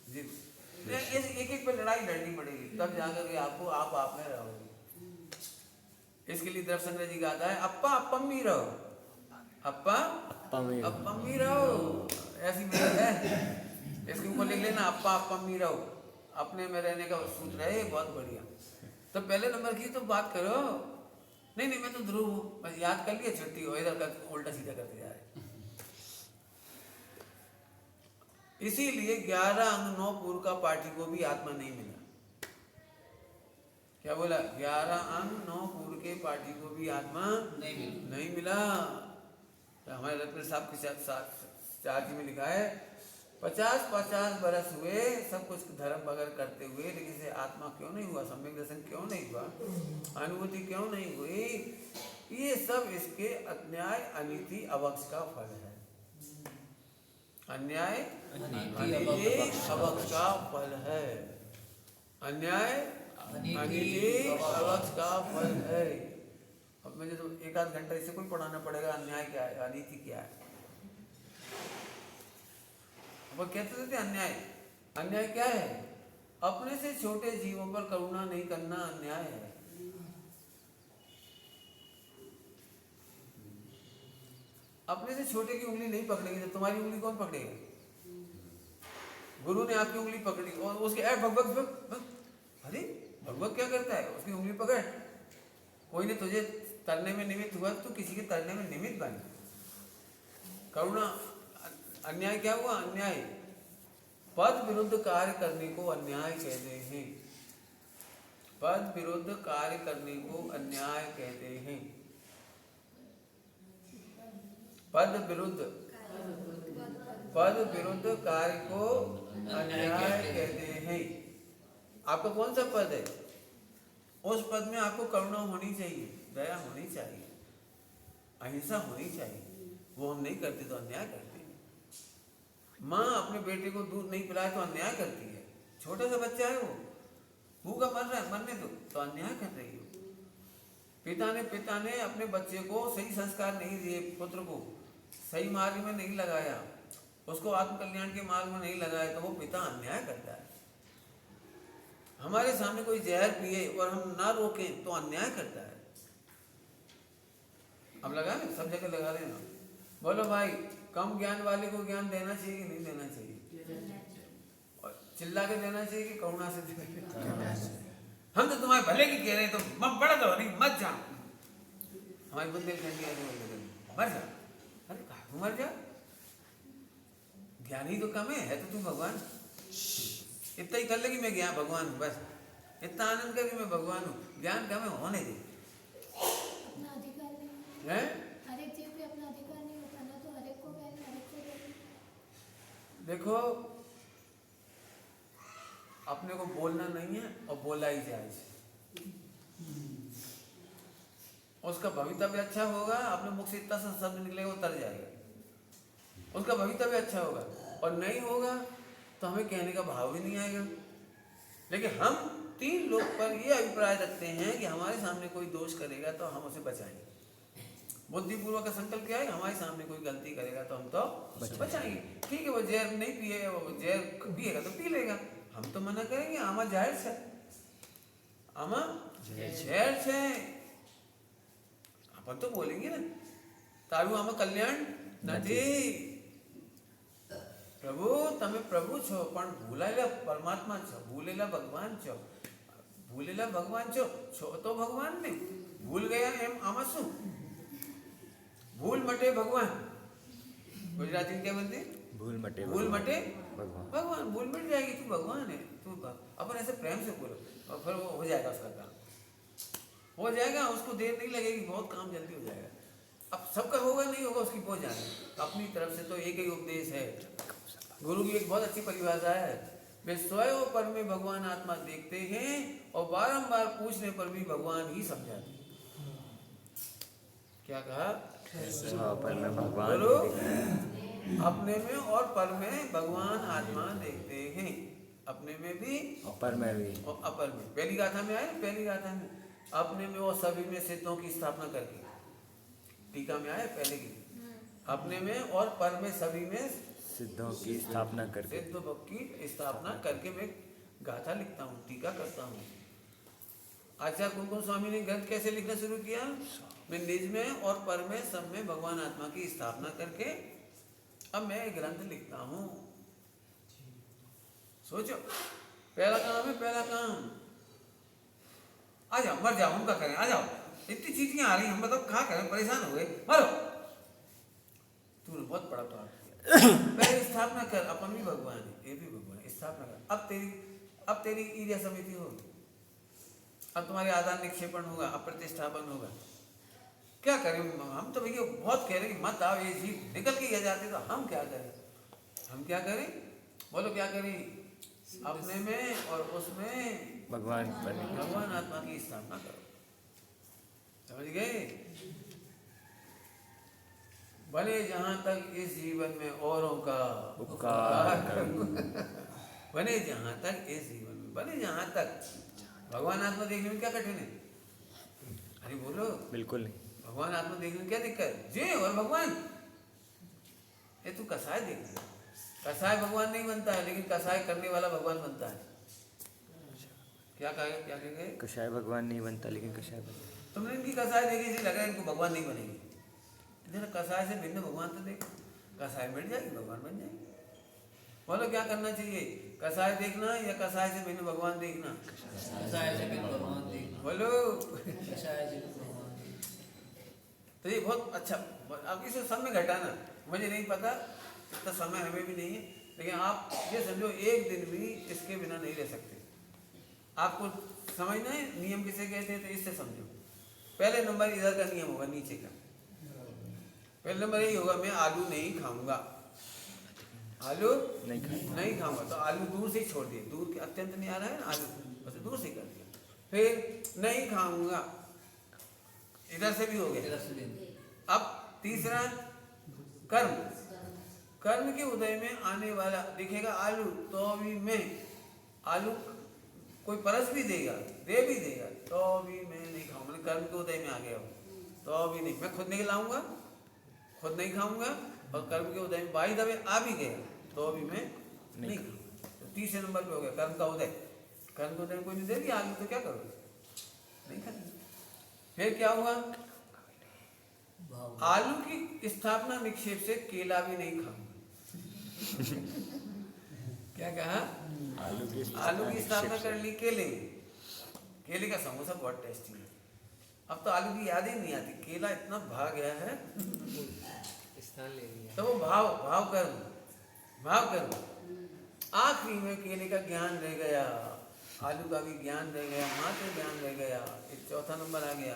जी। एक एक पे लड़ाई लड़नी पड़ेगी, तब जाकर के आपको आप में रहोगे। इसके लिए द्रव्यशंकर जी गाता है, अप्पा अप्पम्मी रहो, अप्पा अप्पम्मी रहो। ऐसी मेहनत है, इसके ऊपर लिख लेना, अप्पा अप्पम्मी रहो। अपने में रहने का सूत्र है ये, बहुत बढ़िया। तो पहले नंबर की तो बात करो। नहीं मैं तो ध्रुव हूँ, बस याद कर लिया, छुट्टी हो, इधर का उल्टा सीधा करते जा रहे। इसीलिए 11 अंग 9 पूर्व का पाठी को भी आत्मा नहीं मिला। क्या बोला? 11 अंग 9 पूर्व के पाठी को भी आत्मा नहीं मिला। तो हमारे रत्न साहब के चार्ज में लिखा है, 50 बरस हुए सब कुछ धर्म बगैर करते हुए, लेकिन से आत्मा क्यों नहीं हुआ? सम्यक दर्शन क्यों नहीं हुआ? अनुभूति क्यों नहीं हुई? ये सब इसके अन्याय अनीति अवक्ष का फल है। अन्याय अनीति अवक्ष का फल है। अन्याय अनीति अवक्ष का फल है। अब मुझे तो 1-8 घंटा इससे कोई पढ़ाना पड़ेगा, अन्याय क्या है, अनीति क्या है। वो कहते थे अन्याय क्या है? अपने से छोटे जीवों पर करुणा नहीं करना अन्याय है। अपने से छोटे की उंगली नहीं पकड़ेगी तो तुम्हारी उंगली कौन पकड़ेगा? गुरु ने आपकी उंगली पकड़ी और उसके अरे भगवत क्या करता है? उसकी उंगली पकड़। कोई ने तुझे तरने में निमित्त हुआ तो किसी के तरने में निमित्त बन। करुणा। अन्याय क्या हुआ? अन्याय पद विरुद्ध कार्य करने को अन्याय कहते हैं। पद विरुद्ध कार्य करने को अन्याय कहते हैं। पद विरुद्ध कार्य को अन्याय कहते हैं। आपका कौन सा पद है? उस पद में आपको करुणा होनी चाहिए, दया होनी चाहिए, अहिंसा होनी चाहिए। वो हम नहीं करते तो अन्याय करते हैं। माँ अपने बेटे को दूध नहीं पिलाए तो अन्याय करती है। छोटा सा बच्चा है, वो भूखा मर रहा है, मरने दो, तो अन्याय कर रही हो। पिता ने अपने बच्चे को सही संस्कार नहीं दिए, पुत्र को सही मार्ग में नहीं लगाया, उसको आत्मकल्याण के मार्ग में नहीं लगाया, तो वो पिता अन्याय करता है। हमारे सामने कोई जहर पिए और हम ना रोकें तो अन्याय करता है। अब लगा ना, सब जगह लगा देना। बोलो भाई, कम ज्ञान वाले को ज्ञान देना चाहिए कि नहीं देना चाहिए? और चिल्ला के देना चाहिए कि करुणा से देना चाहिए? हम तो तुम्हारे भले की कह रहे हैं, तो बड़ा दो नहीं, मत जा। हमारी बुंदेलखंडी मर जा। अरे कहा तू मर जा? ज्ञान ही तो कम है तो तू भगवान। इतना ही कर ले कि मैं ज्ञान भगवान हूँ, बस इतना आनंद कर कि मैं भगवान हूँ। ज्ञान कम है, होने दे। अपना अधिकार नहीं है, हर एक चीज पे अपना अधिकार नहीं होता ना, तो हर एक को कहना, हर एक को कहना। देखो अपने को बोलना नहीं है और बोला ही जाए। उसका भवितव्य अच्छा होगा, अपने मुख से इतना सा शब्द निकलेगा वो तर जाएगा, उसका भवितव्य अच्छा होगा। और नहीं होगा तो हमें कहने का भाव भी नहीं आएगा। लेकिन हम 3 लोग पर ये अभिप्राय रखते हैं कि हमारे सामने कोई दोष करेगा तो हम उसे बचाएंगे। बुद्धिपूर्वक का संकल्प क्या है, हमारे सामने कोई गलती करेगा तो हम तो बचाएंगे। ठीक है, वो जहर नहीं पिएगा, वो जहर पिएगा तो पी लेगा, हम तो मना करेंगे आमा जहर से, आमा जहर से अपन तो बोलेंगे ना, तारू आमा कल्याण નથી। પ્રભુ તમે પ્રભુ છો પણ ભૂલાયેલા પરમાત્મા છો, ભૂલેલા ભગવાન છો, ભૂલેલા ભગવાન છો, છો તો ભગવાન ને ભૂલ ગયા એમ આમાં શું? ભૂલ મટે ભગવાન, गुजराती में क्या बोलते हैं? भूल मटे भूल मटे भगवान। भगवान, भूल मिट जाएगी, तू भगवान है, तू अपन ऐसे प्रेम से बोलो और फिर वो हो जाएगा, उसका काम हो जाएगा, उसको देर नहीं लगेगी, बहुत काम जल्दी हो जाएगा। अब सबका होगा नहीं होगा उसकी पहुंच जाएगी। अपनी तरफ से तो एक ही उपदेश है। गुरु की एक बहुत अच्छी परिभाषा है, वे स्वयं पर में भगवान आत्मा देखते हैं और बारंबार पूछने पर भी भगवान ही समझाते हैं। क्या कहा? पर में भगवान गुरु अपने में और पर में भगवान आत्मा देखते हैं, अपने में भी अपर में भी और अपर में। पहली गाथा में आए, पहली गाथा में अपने में और सभी में सिद्धों की स्थापना करके, टीका में आए पहले की, अपने में और पर में सभी में सिद्धों की स्थापना करके, सिद्धों की स्थापना करके मैं गाथा लिखता हूँ, टीका करता हूँ। आचार्य कुमकुम स्वामी ने ग्रंथ कैसे लिखना शुरू किया? मैं निज में और पर में सब में भगवान आत्मा की स्थापना करके अब मैं एक ग्रंथ लिखता हूँ। सोचो, पहला काम है, पहला काम। आ जाओ, मर जाओ, हम क्या करें, आ जाओ, इतनी चीटियां आ रही, हम बताओ कहाँ करें, परेशान हो गए, मरो। तूने बहुत बड़ा पाप किया, पहले स्थापना कर, अपन भी भगवान है, ये भी भगवान है, स्थापना कर। अब तेरी ईर्ष्या समिति होगी, अब तुम्हारे आदान निक्षेपण होगा, अप्रतिष्ठापन होगा। क्या करें हम तो भैया बहुत कह रहे कि मत आओ, ये जीव निकल के जाते तो हम क्या करें, हम क्या करें, बोलो क्या करें? अपने में और उसमें भगवान बने। भगवान आत्मा की स्थापना करो। समझ गए? भले जहां तक इस जीवन में औरों का उपकार करूं, भले जहां तक इस जीवन में, भले जहां तक भगवान आत्मा देखने में क्या कठिन है? अरे बोलो, बिल्कुल नहीं। भगवान आत्मा देखने में क्या दिक्कत है? जे और भगवान, ये तू कसाय देख ले, कसाय भगवान नहीं बनता है, लेकिन कसाय करने वाला भगवान बनता है। क्या कहे, क्या कहेंगे? कषाय भगवान नहीं बनता, लेकिन कषाय बनता। तुमने इनकी कसाय देखी, इसे लगा इनको भगवान नहीं बनेगी। जरा कसाय से भिन्न भगवान तो देखो, कसाय मिट जाएगी, भगवान बन जाएगी। बोलो क्या करना चाहिए, कसाय देखना या कसाय से भिन्न भगवान देखना? कसाय से भिन्न भगवान देखना। बोलो। कसाय से भिन्न भगवान देखना। तो ये बहुत अच्छा, अब इसे सब में घटाना, मुझे नहीं पता, इतना समय हमें भी नहीं है, लेकिन आप ये समझो एक दिन भी इसके बिना नहीं रह सकते। आपको समझना है नियम किसे कहते हैं, तो इससे समझो। पहले नंबर इधर का नियम होगा, नीचे का पहले नंबर यही होगा, मैं आलू नहीं खाऊंगा, आलू नहीं खाऊंगा। तो आलू दूर से ही छोड़ दिए, दूर के अत्यंत नहीं आ रहा है ना आलू, बस दूर से कर दिया। फिर नहीं खाऊंगा, इधर से भी हो गया। अब तीसरा कर्म, कर्म के उदय में आने वाला दिखेगा आलू, तो भी मैं आलू कोई परस भी देगा, दे भी देगा, तो भी मैं नहीं खाऊंगा। मैंने कर्म के उदय में आ गया हूँ, तो भी नहीं, मैं खुद नहीं खिलाऊंगा, खुद नहीं खाऊंगा, और कर्म के उदय में बाई दबे आ भी गया, तो भी मैं नहीं खाऊंगा। तो तीसरे नंबर पे हो गया कर्म का उदय। कर्म के उदय में कोई नहीं दे दिया आलू, तो क्या करोगे? नहीं खाएंगे। फिर क्या हुआ? आलू की स्थापना निक्षेप से केला भी नहीं खाऊंगा। क्या कहा? आलू की स्थापना कर ली केले, केले का समोसा बहुत टेस्टी है। अब तो आलू की याद ही नहीं आती, केला इतना भाग गया है, स्थान ले लिया। तो वो भाव कर्म आखिरी में केले का ज्ञान रह गया, आलू का भी ज्ञान रह गया, मात्र ज्ञान रह गया। एक चौथा नंबर आ गया।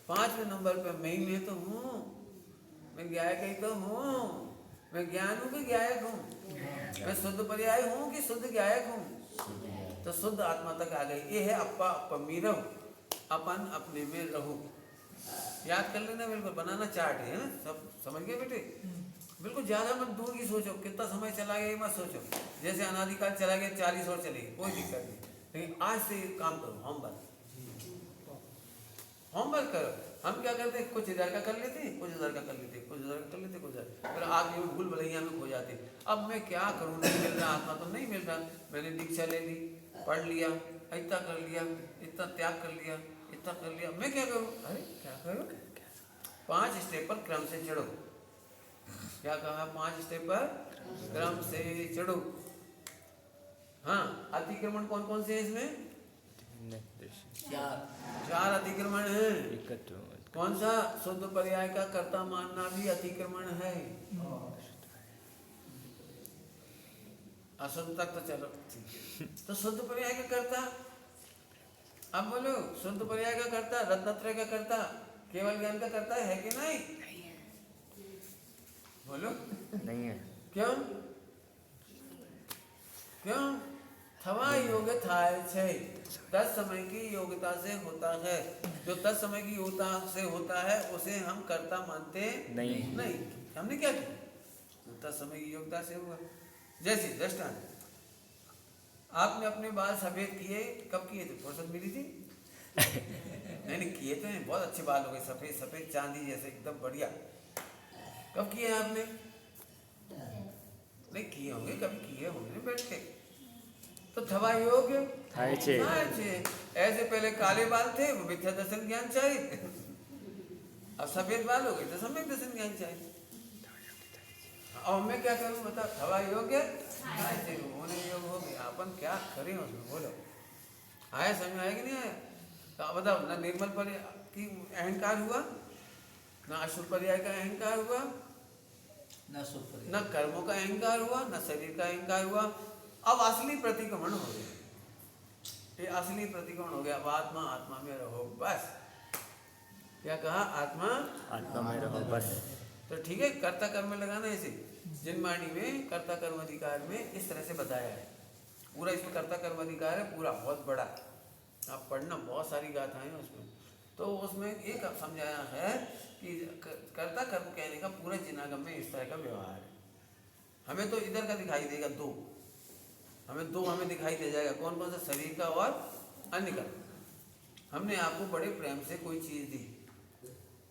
पांचवें नंबर पे मैं तो हूँ, मैं गायक ही तो हूँ, मैं ज्ञान हूँ कि गायक हूँ, मैं शुद्ध पर्याय हूँ कि शुद्ध गायक हूँ। तो शुद्ध आत्मा तक आ गई। ये है अप्पा मीरव, अपन अपने में रहो। याद कर लेना बिल्कुल, बनाना चार्ट है ना, सब समझ गए बेटे। बिल्कुल ज़्यादा मत दूर की सोचो, कितना समय चला गया ये मत सोचो। जैसे अनादिकाल चला गया 40 और चलेगी, कोई दिक्कत नहीं, लेकिन आज से एक काम करो, होमवर्क करो। हम क्या करते हैं, कुछ इधर का कर लेते हैं, कुछ इधर का कर लेते हैं, कुछ इधर का कर लेते हैं, कुछ इधर, फिर आगे में भूल भुलैया में खो जाते हैं। अब मैं क्या करूँ, नहीं मिल रहा, आत्मा तो नहीं मिल रहा। मैंने दीक्षा ले ली, पढ़ लिया, इतना कर लिया, इतना त्याग कर लिया, इतना कर लिया, मैं क्या करूँ? अरे क्या करूँ, 5 स्टेप पर क्रम से चढ़ो। क्या कहा, 5 स्टेप पर क्रम से चढ़ो। हाँ, अतिक्रमण कौन कौन से हैं इसमें? 4 अतिक्रमण है। कौन सा? शुद्ध पर्याय का कर्ता मानना भी अतिक्रमण है। अशुद्ध तक तो चलो ठीक है, तो शुद्ध पर्याय का कर्ता, अब बोलो, शुद्ध पर्याय का कर्ता, रत्नत्रय का कर्ता, केवल ज्ञान का कर्ता है कि नहीं? बोलो नहीं है। क्यों? क्यों? थवा योग थाय छे, तत्समय की योग्यता से होता है। जो तत्समय की योग्यता से होता है उसे हम कर्ता मानते नहीं। हमने क्या किया, तत्समय की योग्यता से हुआ। जैसे दृष्टांत, आपने अपने बाल सफेद किए, कब किए थे? फुर्सत मिली थी? नहीं किए तो हैं, बहुत अच्छे बाल हो गए, सफेद सफेद चांदी जैसे, एकदम बढ़िया। कब किए आपने? नहीं किए होंगे, कभी किए होंगे बैठ के, तो थवा योग्य थाय छे। ऐसे पहले काले बाल थे, वो मिथ्या दर्शन ज्ञान चाहिए, अब सफेद बाल हो गए तो सम्यक दर्शन ज्ञान चाहिए। और मैं क्या करूं बता, थवा योग्य होने योग हो गया, अपन क्या करें उसमें, बोलो। आया समझ आया कि नहीं आया? तो बताओ, ना निर्मल पर की अहंकार हुआ, ना अशुभ पर्याय का अहंकार हुआ, न कर्मों का अहंकार हुआ, न शरीर का अहंकार हुआ। अब असली प्रतिक्रमण हो गया, ये असली प्रतिक्रमण हो गया। अब आत्मा आत्मा में रहो बस। क्या कहा, आत्मा में रहो बस। तो ठीक है, कर्ता कर्म में लगाना ऐसे। जिनवाणी में कर्ता कर्म अधिकार में इस तरह से बताया है पूरा, इसमें कर्ता कर्म अधिकार है पूरा, बहुत बड़ा, आप पढ़ना, बहुत सारी गाथाएं हैं उसमें। तो उसमें एक समझाया है कि कर्ता कर्म कहने का पूरा जिनागम में इस तरह का व्यवहार है। हमें तो इधर का दिखाई देगा दो, हमें दिखाई दे जाएगा, कौन कौन सा, शरीर का और अन्य का। हमने आपको बड़े प्रेम से कोई चीज़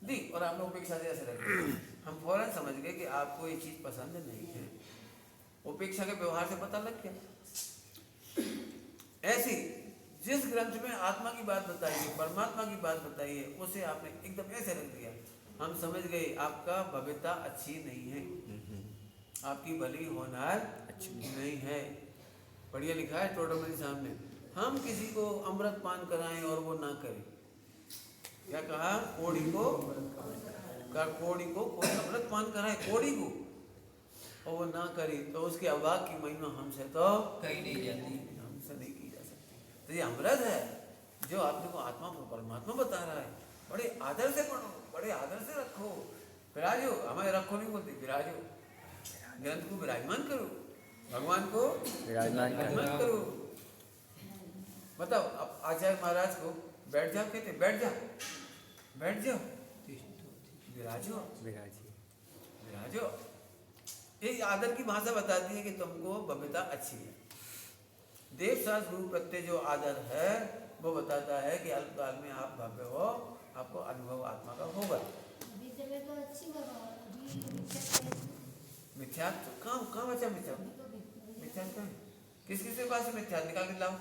दी और आपने उपेक्षा से ऐसे रख दिया, हम फौरन समझ गए कि आपको ये चीज़ पसंद नहीं है। उपेक्षा के व्यवहार से पता लग गया। ऐसी जिस ग्रंथ में आत्मा की बात बताई है, परमात्मा की बात बताई है, उसे आपने एकदम ऐसे रख दिया, हम समझ गए आपका भव्यता अच्छी नहीं है, आपकी भली होनार अच्छी नहीं है। बढ़िया लिखा है टोडरमल साहब ने, हम किसी को अमृत पान कराएं और वो ना करे। क्या कहा, कोड़ी को कोई अमृत पान कराए कोड़ी को और वो ना करे, तो उसके अवाक की महिमा हमसे तो कहीं नहीं जाती, हमसे नहीं की जा सकती। तो ये अमृत है जो आपने को आत्मा को परमात्मा बता रहा है। बड़े आदर से पढ़ो, बड़े आदर से रखो, विराजो, हमें रखो नहीं बोलते, विराजो, ग्रंथ को विराजमान करो, भगवान को विराजमान करो। बताओ, अब आचार्य महाराज को बैठ जाओ कहते, बैठ जाओ, विराजो। ये आदर की भाषा बताती है कि तुमको भव्यता अच्छी है। देव शास्त्र गुरु प्रत्यय जो आदर है वो बताता है कि अल्पकाल में आप भव्य हो, आपको अनुभव आत्मा का होगा। अभी जगह तो अच्छी बाबा, अभी मिथ्या कहाँ बचा, मिथ्या कहाँ, किस के पास मिथ्या निकाल के लाओ,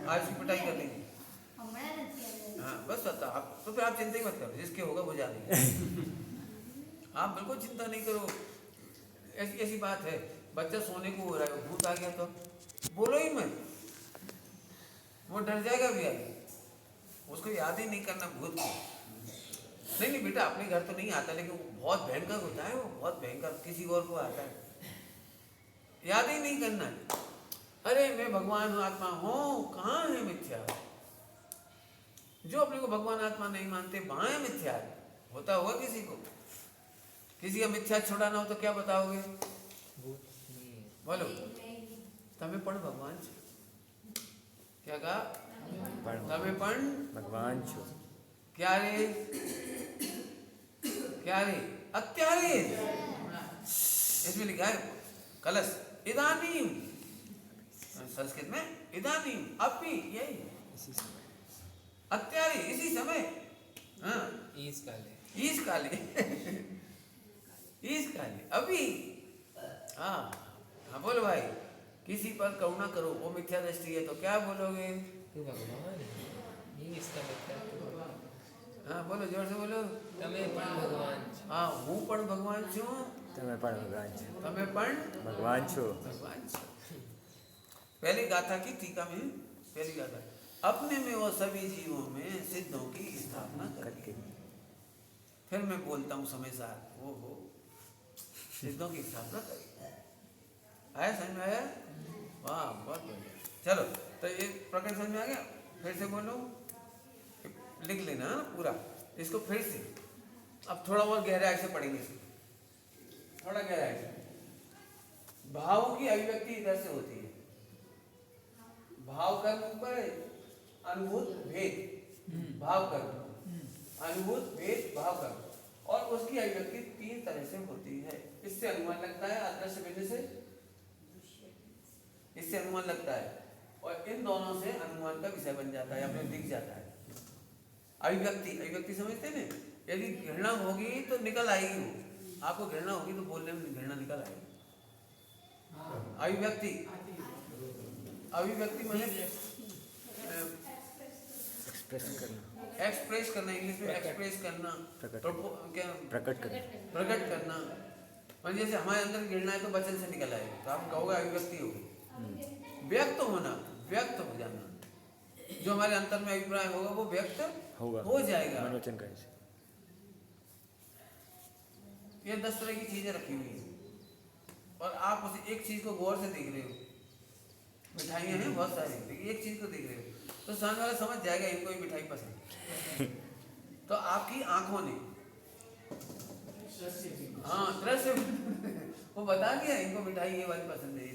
आज की पिटाई कर लेंगे। हाँ बस बता आप, तो फिर आप चिंता ही मत करो, जिसके होगा वो जानेंगे। आप बिल्कुल चिंता नहीं करो। ऐसी बात है, बच्चा सोने को हो रहा है, भूत आ गया तो बोलो ही मत, वो डर जाएगा भी आगे, उसको याद ही नहीं करना भूत को। नहीं बेटा, अपने घर तो नहीं आता, लेकिन वो बहुत भयंकर होता है, वो बहुत भयंकर किसी और को आता है, याद ही नहीं करना। अरे मैं भगवान हूँ, आत्मा हूँ, कहाँ है मिथ्या? जो अपने को भगवान आत्मा नहीं मानते वहां है मिथ्या। होता होगा किसी को, किसी का मिथ्या छुड़ाना हो तो क्या बताओगे, बोलो, तमें पण भगवान छो। क्या कहा, तमें पण भगवान छो। क्या रे, क्या रे, अत्यारे। इसमें लिखा है कलश, इदानीम, संस्कृत में इदानीम, अभी, यही इसी से अत्यारे, इसी समय। हाँ, ईस काले। ईस काले, ईस काले, अभी। हाँ हाँ, बोलो भाई, किसी पर करुणा करो, वो मिथ्या दृष्टि है तो क्या बोलोगे? तू भगवान है, ये इसका मतलब है। हाँ बोलो, जोर से बोलो। તમે પણ ભગવાન છો. हाँ, હું પણ ભગવાન છું, તમે પણ ભગવાન છો. તમે પણ ભગવાન છો. भगवान છો। पहली गाथा की टीका में, पहली गाथा, अपने में वो सभी जीवों में सिद्धों की स्थापना करके। फिर मैं बोलता हूँ समय साथ, वो हो सिद्धों की स्थापना करेगी। आया, समझ में आया? वाह, बहुत बढ़िया। चलो, तो ये प्रकरण समझ में आ गया? फिर से बोलो, लिख लेना पूरा इसको फिर से। अब थोड़ा और गहराई से पढ़ेंगे, थोड़ा गहराई से। भाव की अभिव्यक्ति इधर से होती है, भाव कर्म ऊपर है, अनुभूत भेद भाव कर्म, अनुभूत भेद भाव कर्म, और उसकी अभिव्यक्ति 3 तरह से होती है। इससे अनुमान लगता है अदृश्य बिंदु से, इससे अनुमान लगता है, और इन दोनों से अनुमान का विषय बन जाता है, अपने दिख जाता है। अभिव्यक्ति, अभिव्यक्ति समझते हैं? यदि घृणा होगी तो निकल आएगी, वो आपको घृणा होगी तो बोलने में घृणा निकल आएगी। अभिव्यक्ति, अभिव्यक्ति माने एक्सप्रेस करना, एक्सप्रेस करना, इंग्लिश में एक्सप्रेस करना, क्या प्रकट करना, प्रकट करना। मान जैसे हमारे अंदर घृणा है तो वचन से निकल आएगी, तो आप कहोगे अभिव्यक्ति होगी। व्यक्त होना, व्यक्त हो जाना, जो हमारे अंतर में अभिप्राय होगा वो व्यक्त होगा, हो जाएगा। मनोवचन का ऐसे। ये 10 तरह की चीजें रखी हुई हैं, और आप उसे एक चीज को गौर से देख रहे हो। मिठाइयाँ हैं बहुत सारी, लेकिन एक चीज को देख रहे हो तो सामने वाला समझ जाएगा इनको ये मिठाई पसंद। तो आपकी आंखों ने, हाँ दृश्य, वो बता दिया इनको मिठाई ये वाली पसंद है।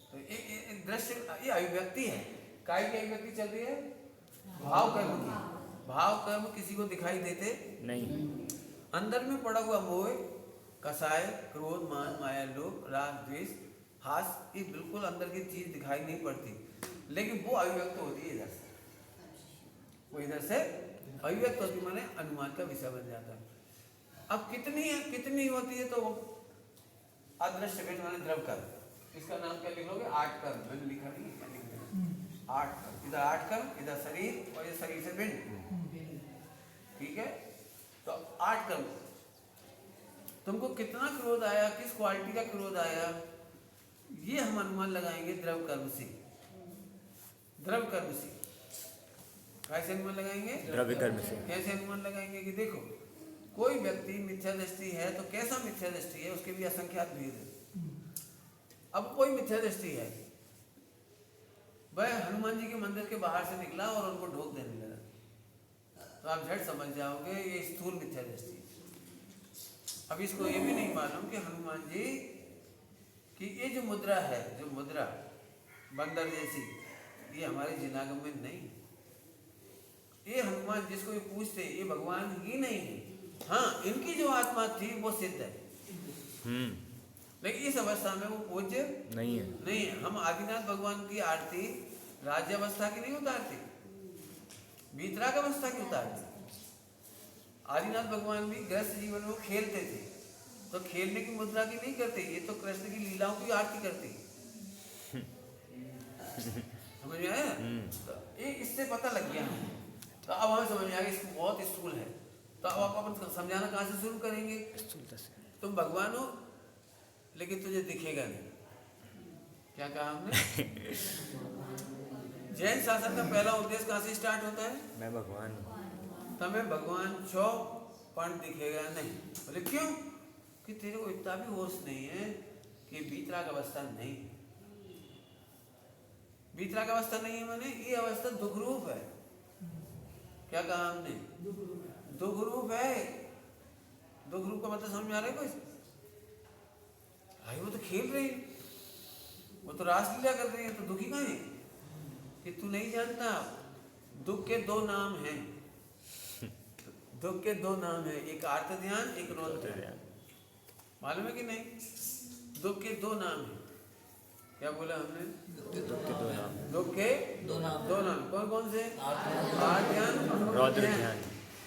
तो ये दृश्य, ये अभिव्यक्ति है। काय की अभिव्यक्ति चल रही है? भाव कर्म की। भाव कर्म किसी को दिखाई देते नहीं। अंदर में पड़ा हुआ मोह, कसाय, क्रोध, मान, माया, लोभ, राग, द्वेष, हास, ये बिल्कुल अंदर की चीज दिखाई नहीं पड़ती, लेकिन वो अभिव्यक्त होती है इधर से, वो इधर से अभिव्यक्त होती, माने अनुमान का विषय बन जाता है। अब कितनी होती है? तो अदृश्य भेद माने द्रव कर्म, इसका नाम क्या लिखोगे? 8 कर्म। मैंने लिखा नहीं, क्या लिख देना? 8 कर्म, इधर 8 कर्म, इधर शरीर, और ये शरीर से भिन्न, ठीक है? तो 8 कर्म। तुमको कितना क्रोध आया, किस क्वालिटी का क्रोध आया, ये हम अनुमान लगाएंगे द्रव कर्म से। द्रव कर्म से कैसे अनुमान लगाएंगे? द्रव्य कर्म से। कैसे अनुमान लगाएंगे कि देखो, कोई व्यक्ति मिथ्या दृष्टि है तो कैसा मिथ्या दृष्टि है, उसके भी असंख्यात भेद है। अब कोई मिथ्या दृष्टि है, वह हनुमान जी के मंदिर के बाहर से निकला और उनको ढोक देने लगा, तो आप झट समझ जाओगे ये स्थूल मिथ्या दृष्टि। अब इसको ये भी नहीं मालूम कि हनुमान जी कि ये जो मुद्रा है, जो मुद्रा बंदर जैसी, ये हमारे जिनागम में नहीं। ये हनुमान जिसको ये पूछते, ये भगवान ही नहीं है। हाँ, इनकी जो आत्मा थी वो सिद्ध है, लेकिन इस अवस्था में वो पूज्य नहीं है। नहीं है। हम आदिनाथ भगवान की आरती राज्य अवस्था की नहीं उतारते, वीतराग अवस्था की उतारते। आदिनाथ भगवान भी गृहस्थ जीवन में खेलते थे, तो खेलने की मुद्रा की नहीं करते, ये तो कृष्ण की लीलाओं की आरती करते। समझ में आया? तो ये इससे पता लग गया हमें, तो अब हमें समझ में आ गया इसको बहुत स्थूल है। तो अब आप अपन समझाना कहाँ से शुरू करेंगे? तुम भगवान हो लेकिन तुझे दिखेगा नहीं। क्या कहा हमने? जैन शासन का पहला उद्देश्य कहाँ से स्टार्ट होता है? मैं भगवान हूँ। तुम्हें भगवान छो पण दिखेगा नहीं। बोले क्यों? कि तेरे को इतना भी होश नहीं है कि वीतराग अवस्था नहीं है। वीतराग अवस्था नहीं है माने ये अवस्था दुख रूप है। क्या कहा हमने? दुख रूप है। दुख रूप का मतलब समझ में आ रहा है कोई? भाई वो तो खेल रही है, वो तो रासलीला कर रही है, तो दुखी कहाँ है? कि तू नहीं जानता दुख के दो नाम हैं। दुख के दो नाम हैं, एक आर्त ध्यान, एक रोध ध्यान। मालूम है कि नहीं? दुख के दो नाम हैं। क्या बोला हमने? दुख के दो नाम। दुख के दो नाम। कौन कौन से? आर्त आर्त ध्यान, रौद्र ध्यान।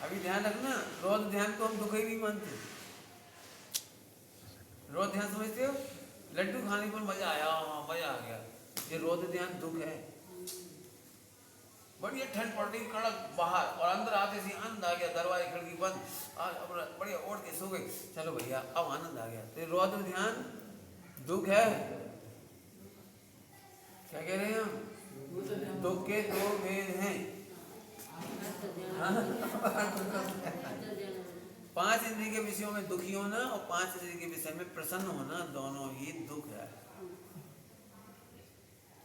अभी ध्यान रखना, रोध ध्यान को हम दुख ही नहीं मानते। रोध ध्यान समझते हो? लड्डू खाने पर मजा आया, मजा आ गया, ये रोध ध्यान दुख है। बढ़िया ठंड पड़ रही, कड़क बाहर, और अंदर आते से आनंद आ गया, दरवाजे खिड़की बंद, अपना बढ़िया ओढ़ के सो गए, चलो भैया अब आनंद आ गया। तो ये रौद्र ध्यान दुख है। क्या कह रहे हैं हम? दुख के दो भेद हैं। पांच इंद्रिय के विषयों में दुखी होना और पांच इंद्रिय के विषय में प्रसन्न होना, दोनों ही दुख है।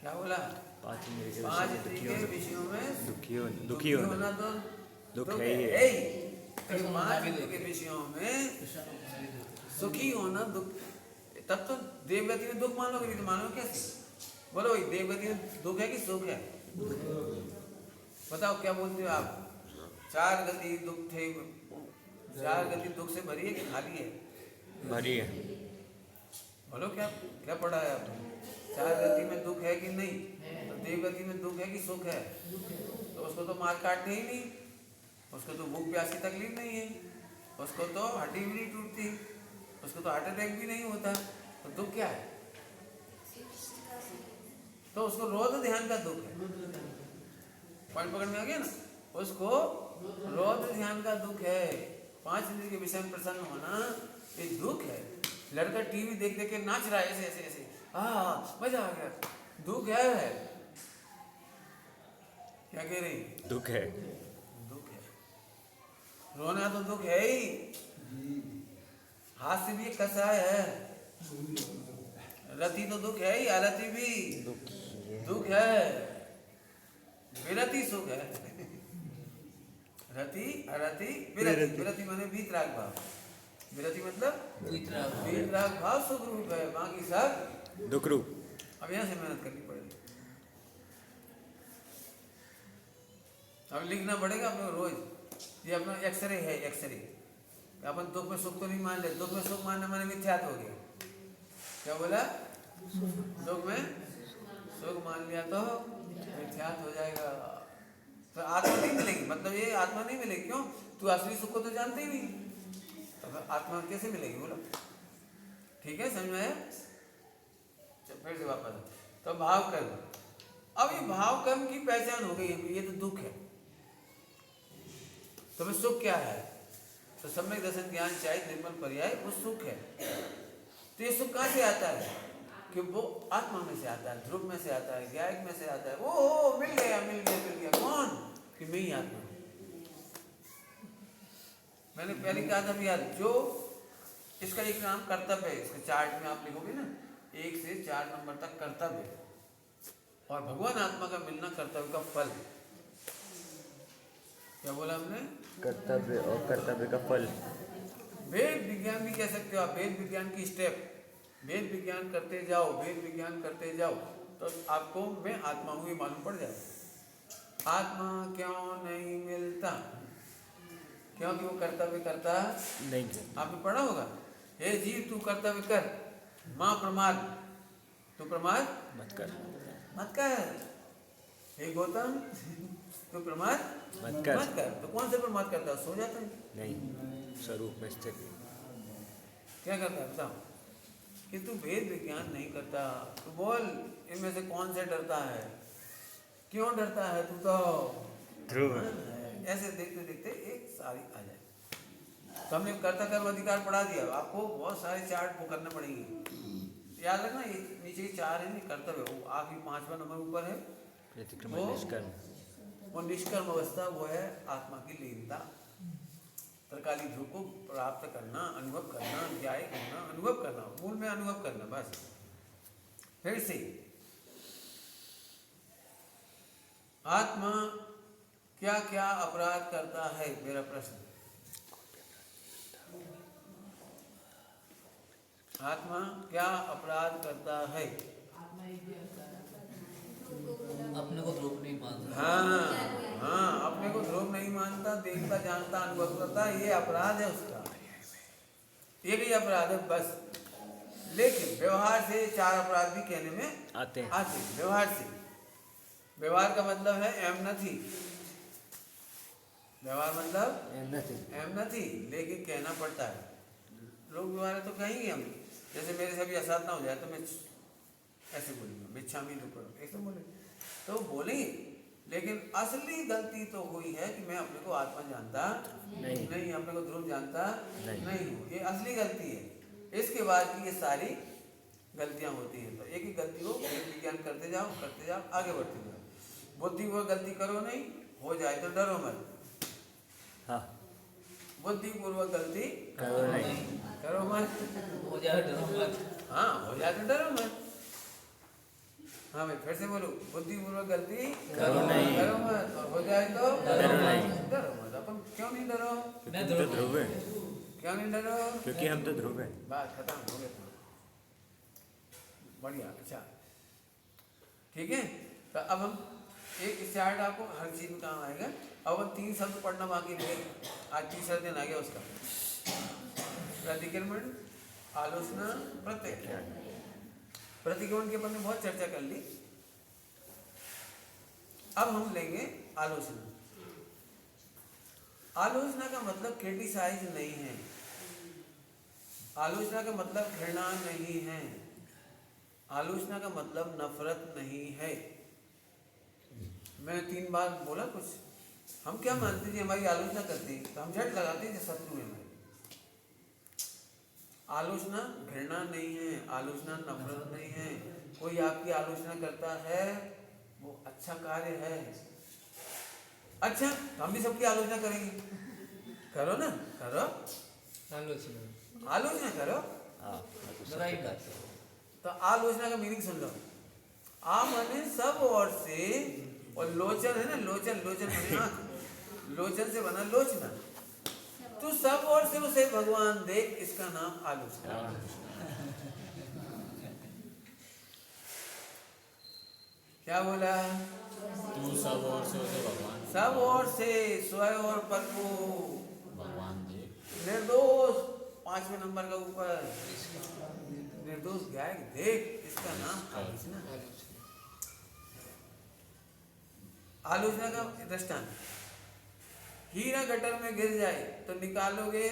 क्या बोला? पांच इंद्रिय के पांच विषय इंद्रिय के विषयों में दुखी होना तो दुख दुख है ही है है। ही। पांच इंद्रिय के विषयों में सुखी होना दुख। तब तो देवगति में दुख मान लोगे, नहीं तो मानोगे कैसे? बोलो भाई, देवगति में दुख है कि सुख है? बताओ क्या बोलते हो आप? चार गति दुख थे, चार गति दुख से भरी है कि खाली है? भरी है। बोलो क्या क्या पढ़ा है आपने? चार गति में दुख है कि नहीं? तो देवगति में दुख है कि सुख है? तो उसको तो मार काटते ही नहीं, उसको तो भूख प्यास की तकलीफ नहीं है, उसको तो हड्डी भी नहीं टूटती, उसको तो हार्ट अटैक भी नहीं होता, तो दुख क्या है? तो उसको रोध ध्यान का दुख है। पॉइंट पकड़ में आ गया ना? उसको रोध ध्यान का दुख है। पांच इंद्रिय के विषय में प्रसन्न होना ये दुख है। लड़का टीवी देख देख के नाच रहा है ऐसे ऐसे ऐसे, मजा आ गया, दुख है। क्या कह रही? दुख है। दुख है। रोना तो दुख है ही, हाथ से भी एक कसाय है। रति तो दुख है ही, अरति भी दुख है, विरति सुख है। रति अरति विरति, विरति माने वीतराग भाव, विरति मतलब वीतराग भाव सुख रूप है, बाकी सब दुख रूप। अब यहाँ से मेहनत करनी पड़ेगी, अब लिखना पड़ेगा आप लोग रोज। ये अपना एक्सरे है, एक्सरे। अपन दुख में सुख तो नहीं मान ले, दुख में सुख मानना माने मिथ्यात्व हो गया। क्या बोला? दुख में सुख मान लिया तो मिथ्यात्व हो जाएगा, तो आत्मा नहीं मिलेगी। मतलब ये आत्मा नहीं मिलेगी। क्यों? तू असली सुख को तो जानते ही नहीं, तो आत्मा कैसे मिलेगी? बोलो। ठीक है, समझ में आया? फिर से वापस। तो भाव कर्म, अब ये भाव कर्म की पहचान हो गई, ये तो दुख है। तो फिर सुख क्या है? तो सम्यक दर्शन ज्ञान चाहिए, निर्मल पर्याय, वो सुख है। तो ये सुख कहाँ से आता है? कि वो आत्मा में से आता है, ध्रुव में से आता है, ज्ञायक में से आता है। ओ मिल गया मिल गया मिल गया। कौन? कि मैं ही आत्मा। मैंने पहले कहा था भी यार, जो इसका एक नाम कर्तव्य है, इसके चार्ट में आप लिखोगे ना 1 से 4 नंबर तक कर्तव्य, और भगवान आत्मा का मिलना कर्तव्य का फल। क्या बोला हमने? कर्तव्य और कर्तव्य का फल। वेद विज्ञान भी कह सकते हो आप, वेद विज्ञान की स्टेप। वेद विज्ञान करते जाओ, वेद विज्ञान करते जाओ, तो आपको मैं आत्मा हूँ ये मालूम पड़ जाए। आत्मा क्यों नहीं मिलता? क्योंकि वो कर्तव्य करता नहीं। आपने पढ़ा होगा, हे जीव तू कर्तव्य कर, माँ प्रमाद तू प्रमाद मत कर। मत कर। हे गौतम तू प्रमाद मत कर। मत कर। तो कौन से प्रमाद करता है? सो जाता है। नहीं, स्वरूप में स्थित। क्या करता है बताओ? कि तू वेद विज्ञान नहीं करता, तो बोल इनमें से कौन से डरता है? क्यों डरता है? तू तो ध्रुव। ऐसे देखते देखते एक सारी आ जाए। तो हमने कर्ता कर्म अधिकार पढ़ा दिया, आपको बहुत सारे चार्ट वो करने पड़ेंगे। याद रखना, ये नीचे 4 है, कर्तव्य, वो आखिरी 5वां नंबर ऊपर है, प्रतिक्रमण वो निष्कर्म। वो निष्कर्म अवस्था, वो है आत्मा की लीनता, त्रिकाली ध्रुव को प्राप्त करना, अनुभव करना, ज्ञाय करना, अनुभव करना, मूल में अनुभव करना। बस फिर से आत्मा क्या क्या अपराध करता है? मेरा प्रश्न। आत्मा क्या अपराध करता है? अपने को ध्रुव नहीं मानता। हाँ हाँ, देखता जानता अनुभव करता, ये अपराध है उसका, एक ही अपराध है बस। लेकिन व्यवहार से 4 अपराध भी कहने में आते हैं। व्यवहार से। व्यवहार का मतलब है एम नथी, व्यवहार मतलब एम नथी, लेकिन कहना पड़ता है। लोग व्यवहार तो कहेंगे हम, जैसे मेरे से भी असाध ना हो जाए तो मैं ऐसे बोलूँगा, मिच्छामी दुक्कड़म, ऐसे बोले तो बोलेंगे, लेकिन असली गलती तो हुई है कि मैं अपने को आत्मा जानता नहीं, अपने को ध्रुव जानता नहीं हूँ, ये असली गलती है। इसके बाद की ये सारी गलतियाँ होती हैं। तो एक ही गलती हो, विज्ञान करते जाओ, आगे बढ़ते जाओ। बुद्धिपूर्वक गलती करो नहीं, हो जाए तो डरो मत। हाँ, बुद्धिपूर्वक गलती करो नहीं, करो मत। हो जाए डरो मत। हाँ, हो जाए तो डरो मत। हाँ भाई, फिर से बोलो, बुद्धिपूर्वक गलती करो नहीं, करो मत, और हो जाए तो डरो नहीं। डरो मत। अपन क्यों नहीं डरो? क्योंकि हम तो ध्रुव हैं, क्यों नहीं डरो? क्योंकि हम तो ध्रुव हैं। बात खत्म हो गया। बढ़िया, अच्छा, ठीक है। तो अब हम एक चार्ट आपको हर चीज में काम आएगा। अब हम 3 शब्द पढ़ना बाकी रहे, आज तीसरा दिन आ गया उसका। प्रतिक्रमण, आलोचना, प्रत्याख्यान। प्रतिक्रमण के अपन ने बहुत चर्चा कर ली। अब हम लेंगे आलोचना। आलोचना का मतलब क्रिटिसाइज नहीं है, आलोचना का मतलब घृणा नहीं है, आलोचना का मतलब नफरत नहीं है। मैंने 3 बार बोला कुछ। हम क्या मानते हैं, हमारी आलोचना करते हैं तो हम झट लगाते हैं जो शत्रु है हमारे। आलोचना घृणा नहीं है, आलोचना नफरत नहीं है। कोई आपकी आलोचना करता है वो अच्छा कार्य है। अच्छा, तो हम भी सबकी आलोचना करेंगे, करो ना, करो आलोचना करो। हाँ, बुराई मत करो। तो आलोचना का मीनिंग सुन लो। आ माने सब ओर से, और लोचन है ना, लोचन माने आँख, लोचन से बना लोचना। तू सब ओर से उसे भगवान देख, इसका नाम आलोचना। क्या बोला? तू सब ओर से उसे भगवान सब ओर से, स्वय और पर को भगवान देख। निर्दोष, 5वें नंबर का ऊपर, निर्दोष गायक देख, इसका नाम आलोचना। आलोचना का दृष्टांत, हीरा गटर में गिर जाए तो निकालोगे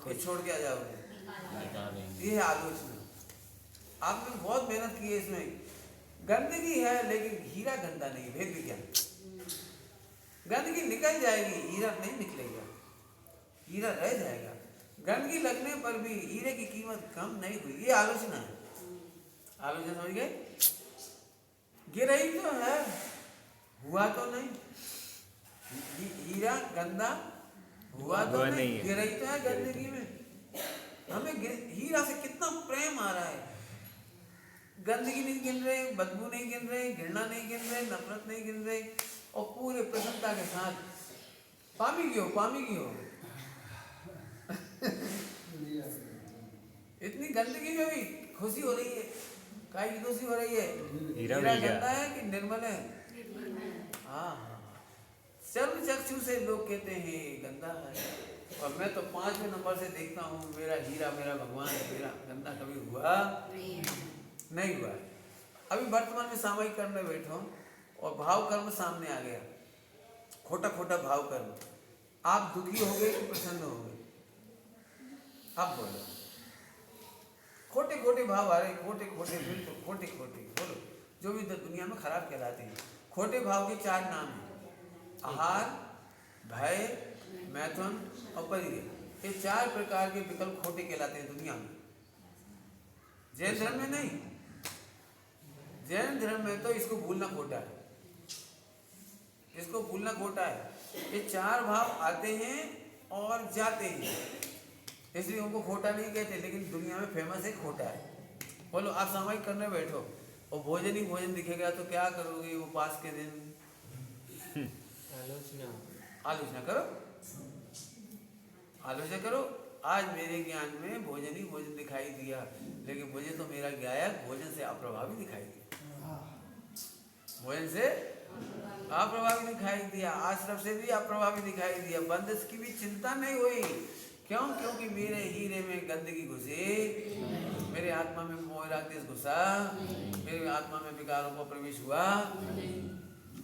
कि छोड़ के आ जाओगे? निकालेंगे। ये है आलोचना। आपने बहुत मेहनत की है इसमें, गंदगी है लेकिन हीरा गंदा नहीं, भेद विज्ञान। गंदगी निकल जाएगी, हीरा नहीं निकलेगा, हीरा रह जाएगा। गंदगी लगने पर भी हीरे की कीमत कम नहीं हुई, ये आलोचना है। आलोचना समझ गए? गिरही तो है, हुआ तो नहीं। हीरा गंदा हुआ तो नहीं, गिरही तो है गंदगी में। हमें हीरा से कितना प्रेम आ रहा है, गंदगी नहीं गिन रहे, बदबू नहीं गिन रहे, घृणा नहीं गिन रहे, नफरत नहीं गिन रहे, और पूरे प्रसन्नता के साथ पामी की हो। इतनी गंदगी में भी खुशी हो रही है। काय की खुशी हो रही है? हीरा गंदा है कि निर्मल है? हाँ, सर्व चक्षु से लोग कहते हैं गंदा है, और मैं तो 5वें नंबर से देखता हूँ, मेरा हीरा मेरा भगवान है, मेरा गंदा कभी हुआ नहीं हुआ। अभी वर्तमान में सामयिक कर्म में बैठा हूँ और भाव कर्म सामने आ गया, खोटा खोटा भाव कर्म। आप दुखी हो गए कि प्रसन्न हो गए? आप बोलो। खोटे खोटे भाव आ रहे, खोटे बिल्कुल खोटे बोलो, जो भी दुनिया में खराब कहलाते हैं। खोटे भाव के 4 नाम हैं, आहार, भय, मैथुन और परिग्रह। ये 4 प्रकार के विकल्प खोटे कहलाते हैं दुनिया में। जैन धर्म में नहीं, जैन धर्म में तो इसको भूलना खोटा है, इसको भूलना खोटा है। ये 4 भाव आते हैं और जाते हैं, इसलिए उनको खोटा नहीं कहते, लेकिन दुनिया में फेमस है खोटा है। बोलो, आप सामयिक करने बैठो और भोजन ही भोजन दिखेगा तो क्या करोगे? उपवास के दिन आलोचना करो, आलोचना करो। आज मेरे ज्ञान में भोजन ही भोजन दिखाई दिया, लेकिन मुझे तो मेरा गायक भोजन से अप्रभावी दिखाई दिया, भोजन से अप्रभावी दिखाई दिया, आश्रम से भी अप्रभावी दिखाई दिया, बंदिश की भी चिंता नहीं हुई। क्यों? क्योंकि मेरे हीरे में गंदगी घुसी, मेरे आत्मा में मोह राग देश घुसा, मेरे आत्मा में विकारों को प्रवेश हुआ।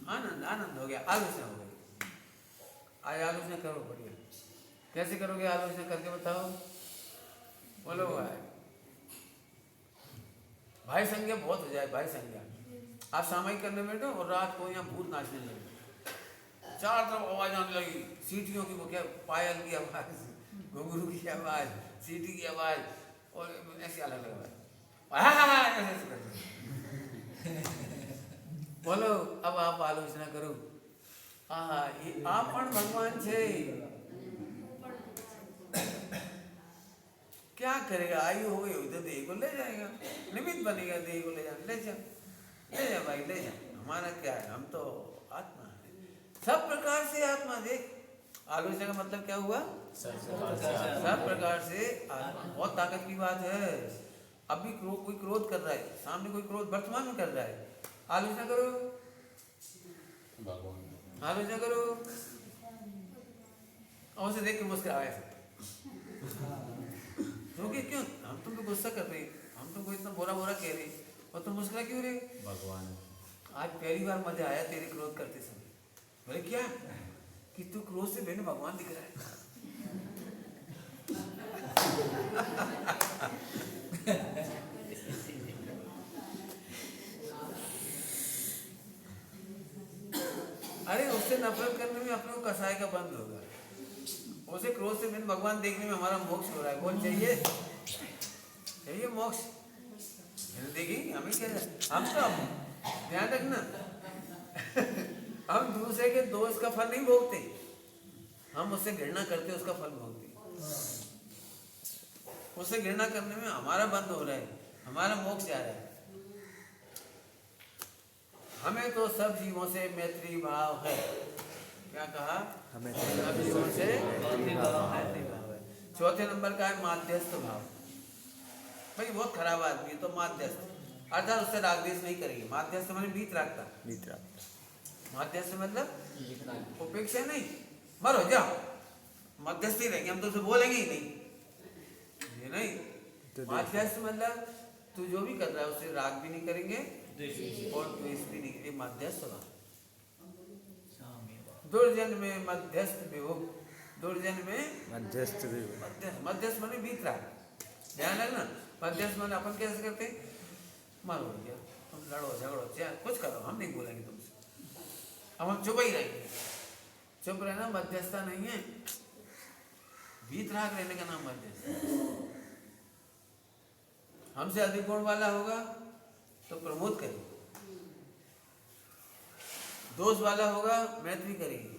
आनंद आनंद हो गया, आलोचना हो गई। आज आलोचना करो, बढ़िया। कैसे करोगे आलोचना? करके बताओ, बोलो भाई। भाई संज्ञा बहुत हो जाए, भाई संज्ञा। आप सामायिक करने बैठो और रात को यहाँ भूत नाचने लगे, चार तरफ आवाज आने लगी, सीटियों की, वो क्या, पायल की आवाज, घुंघरू की आवाज, सीटी की आवाज, और ऐसी अलग अलग आवाज, ऐसे करते। बोलो अब आप आलोचना करो। ये आपण भगवान छे, क्या करेगा? आयु हो गई तो देह को ले जाएगा, निमित्त बनेगा, देह को ले जा भाई, ले जा। हमारा क्या है, हम तो आत्मा है, सब प्रकार से आत्मा। देख, आलोचना का मतलब क्या हुआ? सब प्रकार से आत्मा। बहुत ताकत की बात है। अभी कोई क्रोध कर रहा है, सामने कोई क्रोध वर्तमान में कर रहा है, आलोचना करो, आलोचना करो, और उसे देख के मुस्कुराओ ऐसे। क्योंकि क्यों? हम तुमको गुस्सा कर रहे, हम तुमको इतना बुरा बुरा कह रहे, और तुम मुस्कुरा क्यों रहे? भगवान। आज पहली बार मजा आया तेरे क्रोध करते समय। बोले क्या कि तू क्रोध से मैंने भगवान दिख रहा है। अरे उससे नफरत करने में अपने को कसाई का बंद होगा, उसे क्रोध से मैंने भगवान देखने में हमारा मोक्ष हो रहा है। कौन चाहिए? चाहिए मोक्ष। देखिए हमें क्या है, हम तो ध्यान रखना, हम दूसरे के दोष का फल नहीं भोगते, हम उससे घृणा करते उसका फल भोगते। उससे घृणा करने में हमारा बंद हो रहा है, हमारा मोक्ष जा रहा है। हमें तो सब जीवों से मैत्री भाव है। क्या कहा? हमें सब जीवों से मैत्री भाव है। चौथे नंबर का है माध्यस्थ भाव। भाई बहुत खराब आदमी है तो माध्यस्थ, अर्थात उससे राग द्वेष नहीं करेंगे। माध्यस्थ माने बीत रखता, माध्यस्थ मतलब उपेक्षा नहीं, मर हो जाओ, मध्यस्थ ही रहेंगे, हम तो उसे बोलेंगे ही नहीं, ये नहीं। माध्यस्थ मतलब तू जो भी कर रहा है उससे राग भी नहीं करेंगे और द्वेष भी नहीं करेंगे, मध्यस्थ भाव। दुर्जन में मध्यस्थ विभुग, दुर्जन में मध्यस्थ भी मध्यस्थ माने बीत रहा, ध्यान रखना। मध्यस्थ माने अपन कैसे करते, मारो भैया तुम लड़ो झगड़ो चाहे कुछ करो, हम नहीं बोलेंगे तुमसे, अब हम चुप ही रहेंगे। चुप रहना मध्यस्थता नहीं है, बीत राग रहने का नाम मध्यस्थ। हमसे अधिक गुण वाला होगा तो प्रमोद करेंगे, दोष वाला होगा मैत्री करेंगे,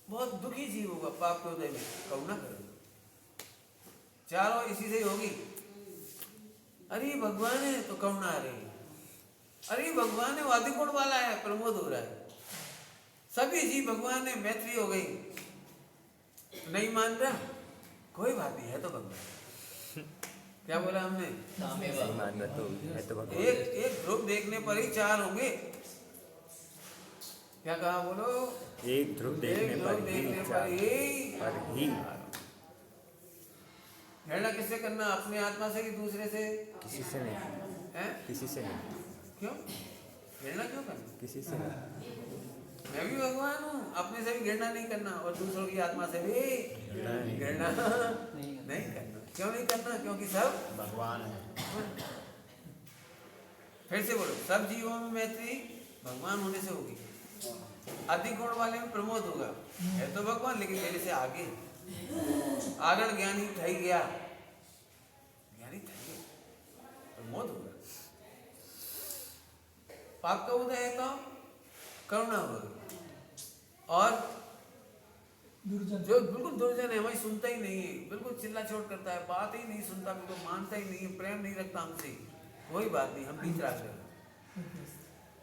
बहुत दुखी जीव होगा पाप के उदय में करुणा करेगा। चारों इसी से ही होगी। अरे भगवान है तो करुणा आ रही, अरे भगवान है वो अधिक गुण वाला है प्रमोद हो रहा है। सभी जीव भगवान है मैत्री हो गई, नहीं मान रहा कोई बात नहीं है तो भगवान। क्या बोला हमने? मान रहा तो है तो भगवान। एक ध्रुव देखने पर ही चार होंगे। क्या कहा बोलो? एक ध्रुव देखने पर ही घृणा किससे करना? अपने आत्मा से कि दूसरे से? किसी से नहीं, हैं? किसी से नहीं, क्यों घृणा क्यों करना? किसी से नहीं। मैं भी भगवान हूँ, अपने से भी घृणा नहीं करना और दूसरों की आत्मा से भी घृणा नहीं करना। क्यों नहीं करना? क्योंकि सब भगवान है। फिर से बोलो, सब जीवों में मैत्री भगवान होने से होगी। अधिक गुण वाले में प्रमोद होगा, है तो भगवान लेकिन मेरे से आगे आगण ज्ञानी थई गया, ज्ञानी थई गया, प्रमोद होगा। पाप का उदय है तो करुणा होगा। और जो बिल्कुल दुर्जन है हमारी सुनता ही नहीं है, बिल्कुल चिल्ला चोट करता है, बात ही नहीं सुनता, बिल्कुल मानता ही नहीं है, प्रेम नहीं रखता हमसे, कोई बात नहीं, हम बीत राग रहे,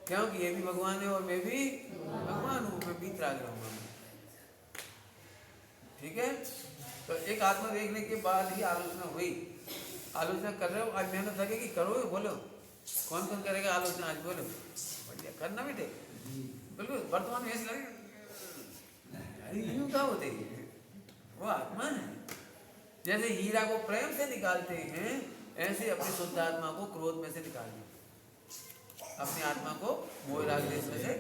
क्योंकि ये भी भगवान है और मैं भी भगवान हूँ, मैं बीत राग रहूंगा। ठीक है, तो एक आत्मा देखने के बाद ही आलोचना हुई। आलोचना कर रहे हो, आज मेहनत लगेगी, करो, बोलो कौन कौन करेगा आलोचना आज? बोलो, बढ़िया करना बेटे। बिल्कुल वर्तमान में ऐसे लगे अरे यूं क्या होते हैं, वो आत्मा है। जैसे हीरा को प्रेम से निकालते हैं, ऐसे अपनी शुद्ध आत्मा को क्रोध में से निकाल दो, अपनी आत्मा को मोह राग देश में से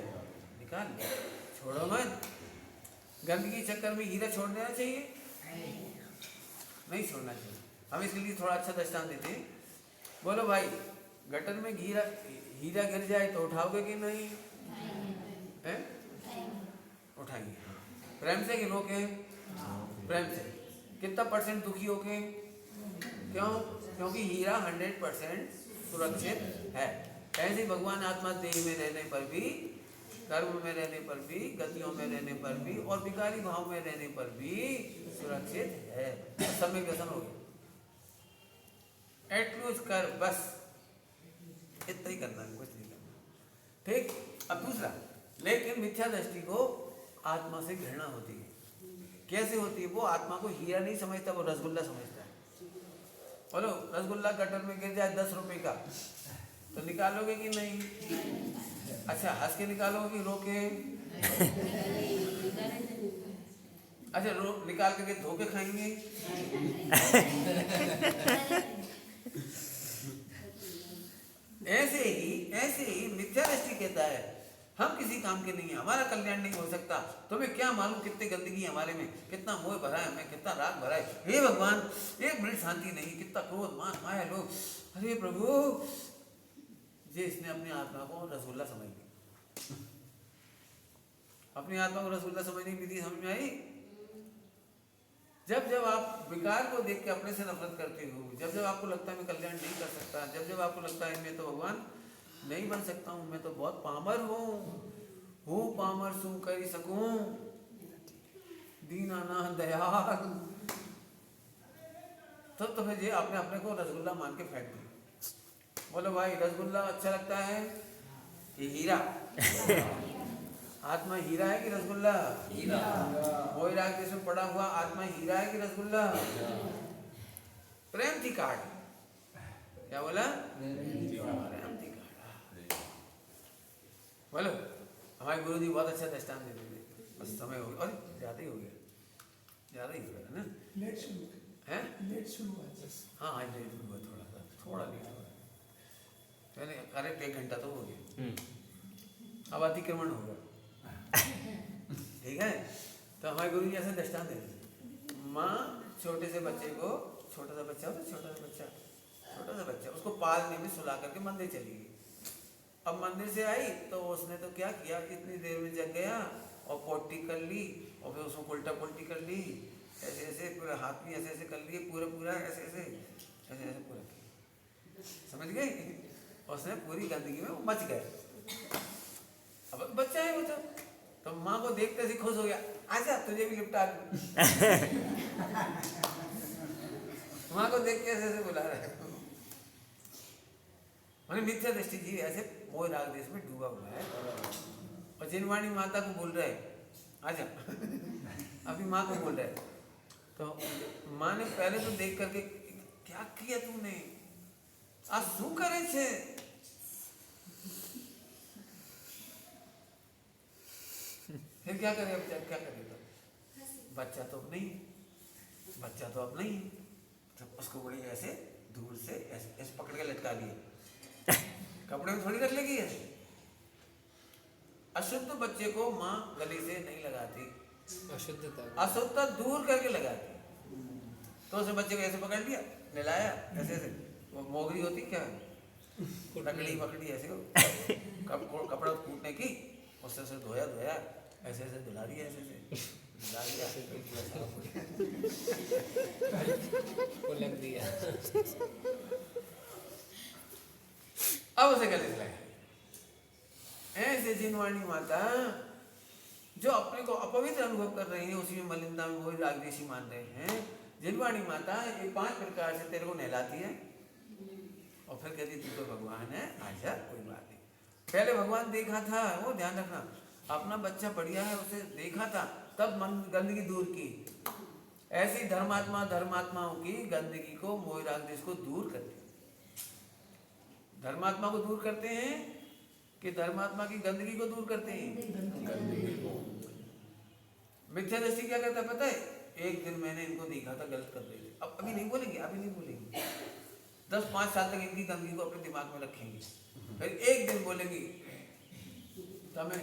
निकाल दो, छोड़ो मत। गंदगी के चक्कर में हीरा छोड़ देना चाहिए? नहीं छोड़ना चाहिए। हम इसके लिए थोड़ा अच्छा दृष्टांत देते हैं। बोलो भाई, गटर में हीरा गिर जाए तो उठाओगे कि नहीं? हैं? उठाइए। प्रेम से कि रो के? प्रेम से। कितना % दुखी हो के? क्यों? क्योंकि हीरा 100% सुरक्षित है। ऐसे ही भगवान आत्मा देह में रहने पर भी, कर्म में रहने पर भी, गतियों में रहने पर भी और विकारी भाव में रहने पर भी सुरक्षित है। सब में व्यसन हो गया। एटलूज कर, बस इतना ही करना है, कुछ नहीं करना। ठीक। अब दूसरा, लेकिन मिथ्या दृष्टि को आत्मा से घृणा होती है। कैसे होती है? वो आत्मा को हीरा नहीं समझता, वो रसगुल्ला समझता है। बोलो, रसगुल्ला गटर में गिर जाए 10 रुपए का, तो निकालोगे कि नहीं? अच्छा, हंस के निकालोगे कि रो के? अच्छा, निकाल के धो के खाएंगे? ऐसे ही मिथ्या दृष्टि कहता है हम किसी काम के नहीं है, हमारा कल्याण नहीं हो सकता। तुम्हें क्या मालूम कितनी गंदगी हमारे में, कितना मोह भरा है हमें, कितना राग भरा है। हे भगवान, एक मिनट शांति नहीं, कितना क्रोध मान माया लोग। अरे प्रभु, ये इसने अपनी आत्मा को रसगुल्ला समझ ली। अपनी आत्मा को रसगुल्ला समझने की विधि समझ में आई? जब जब आप विकार को देख के अपने से नफरत करते हो, जब जब आपको लगता है मैं कल्याण नहीं कर सकता, जब जब आपको लगता है मैं तो भगवान नहीं बन सकता हूँ, मैं तो बहुत पामर हूँ पामर सू कर सकूं, दीना ना दयाल, तब तो फिर ये आपने अपने को रसगुल्ला मान के फेंक दिया। बोलो भाई, रसगुल्ला अच्छा लगता है कि हीरा? आत्मा हीरा है कि रसगुल्ला? हीरा। मोह राग देश में पड़ा हुआ आत्मा हीरा है कि रसगुल्ला? प्रेम थी काट। क्या बोला? प्रेम थी काट। बोलो, हमारे गुरु जी बहुत अच्छा दृष्टांत देते थे। बस समय हो गया, अरे ज्यादा ही हो गया ना? लेट शुरू है? लेट शुरू है। हाँ, आज लेट हुआ, थोड़ा लेट हुआ। मैंने करेक्ट 1 घंटा तो हो गया, अब अतिक्रमण होगा। ठीक है। तो हमारे गुरु जी ऐसे दृष्टांत देते, माँ छोटे से बच्चे को, छोटा सा बच्चा उसको पालने में सुला करके मंदिर चली गई। अब मंदिर से आई तो उसने तो क्या किया, इतनी देर में जग गया और पोटी कर ली और फिर उसको उल्टा पुल्टी कर ली, ऐसे ऐसे पूरा हाथ में ऐसे कर लिए, पूरा ऐसे पूरा किया। समझ गए? उसने पूरी गंदगी में वो मच गए। अब बच्चा है वो तो माँ को देखते से खुश हो गया, आजा तुझे भी लिपटा दूं। माँ को देख के ऐसे बुला रहा है। मिथ्या दृष्टि जी ऐसे मोह राग देश में डूबा हुआ है और जिनवाणी माता को बोल रहे आजा। अभी माँ को बोल रहे तो माँ ने पहले तो देख करके, क्या किया तूने, आज शू करे छे? फिर क्या करे? अब क्या करेगा? बच्चा तो अब नहीं, तो उसको बड़ी ऐसे दूर से ऐसे पकड़ के लटका दिए, कपड़े में थोड़ी रख लेगी ऐसे। अशुद्ध बच्चे को माँ गले से नहीं लगाती, अशुद्धता दूर करके लगाती। तो उसने बच्चे को ऐसे पकड़ लिया, नहलाया ऐसे, वो मोगरी होती क्या, लकड़ी पकड़ी ऐसे कपड़ा कूटने की, उससे धोया ऐसे धुला दिया, लग दिया। अब उसे गले से लगा। ऐसे जिनवाणी माता जो अपने को अपवित्र अनुभव कर रही है, उसी में मलिनता में वही रागदेशी मान रहे हैं। जिनवाणी माता ये 5 प्रकार से तेरे को नहलाती है और फिर कहती तू तो भगवान है, आजा कोई बात नहीं। पहले भगवान देखा था, वो ध्यान रखना, अपना बच्चा बढ़िया है उसे देखा था, तब मन गंदगी दूर की। ऐसी धर्मात्माओं की गंदगी को, मोह राग देश को दूर करते हैं। धर्मात्मा को दूर करते हैं कि धर्मात्मा की गंदगी को दूर करते हैं। मिथ्या दृष्टि क्या करता है पता है? एक दिन मैंने इनको देखा था गलत कर रहे थे, अब अभी नहीं बोलेंगे, अभी नहीं बोलेंगे, 10-5 साल तक इनकी गंदगी को अपने दिमाग में रखेंगे, फिर एक दिन बोलेंगे तमें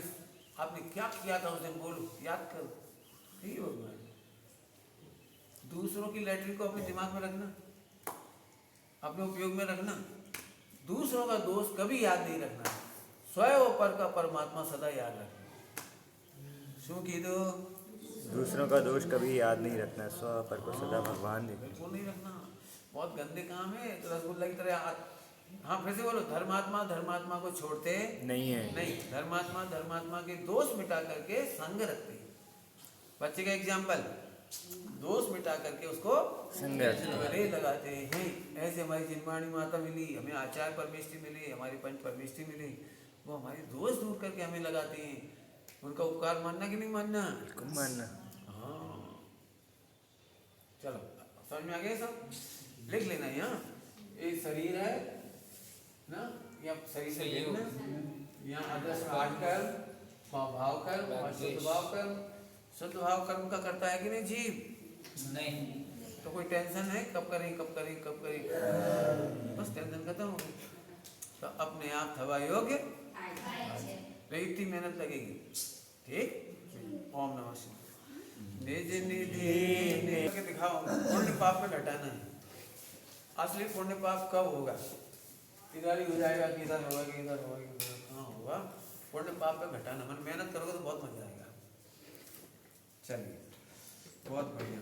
आपने क्या किया था उस दिन, बोलो याद करो। नहीं भगवान, दूसरों की लैट्रिन को अपने दिमाग में रखना, अपने उपयोग में रखना, दूसरों का दोष कभी याद नहीं रखना, स्वयं पर का परमात्मा सदा याद रखना। शू की दो दूसरों का दोष कभी याद नहीं रखना, स्व पर को सदा भगवान देखना। बिल्कुल नहीं रखना, बहुत गंदे काम है। तो रसगुल्ला की तरह हाँ फिर से बोलो, धर्मात्मा धर्मात्मा को छोड़ते नहीं है। नहीं, धर्मात्मा धर्मात्मा के दोष मिटा करके संग रखते हैं। बच्चे का एग्जाम्पल, दोष मिटा करके उसको संग रखते हैं। गले लगाते हैं। ऐसे हमारी जिनवाणी माता मिली, हमें आचार्य परमेष्ठी मिली, हमारी पंच परमेष्ठी मिली, वो हमारे दोष दूर करके हमें लगाते हैं। उनका उपकार मानना कि नहीं मानना? मानना। हाँ चलो समझ में आ गया सब? लिख लेना यहाँ, ये शरीर है ना, या शरीर से लिखना, यहाँ आदर्श पाठ कर, भाव कर्म और शुद्ध भाव कर्म। शुद्ध भाव कर्म का करता है कि नहीं जीव? नहीं। तो कोई टेंशन है कब करें कब करें कब करें, बस टेंशन खत्म हो गई। तो अपने आप थवा योग्य, इतनी मेहनत लगेगी। ठीक, ओम नमः शिवाय। निज निधि के दिखाओ, पुण्य पाप में घटाना है। असली पुण्य पाप कब होगा? इधर ही हो जाएगा, किधर होगा, किधर होगा, कहाँ होगा? पुण्य पाप में घटाना, मन मेहनत करोगे तो बहुत मजा आएगा। चलिए, बहुत बढ़िया।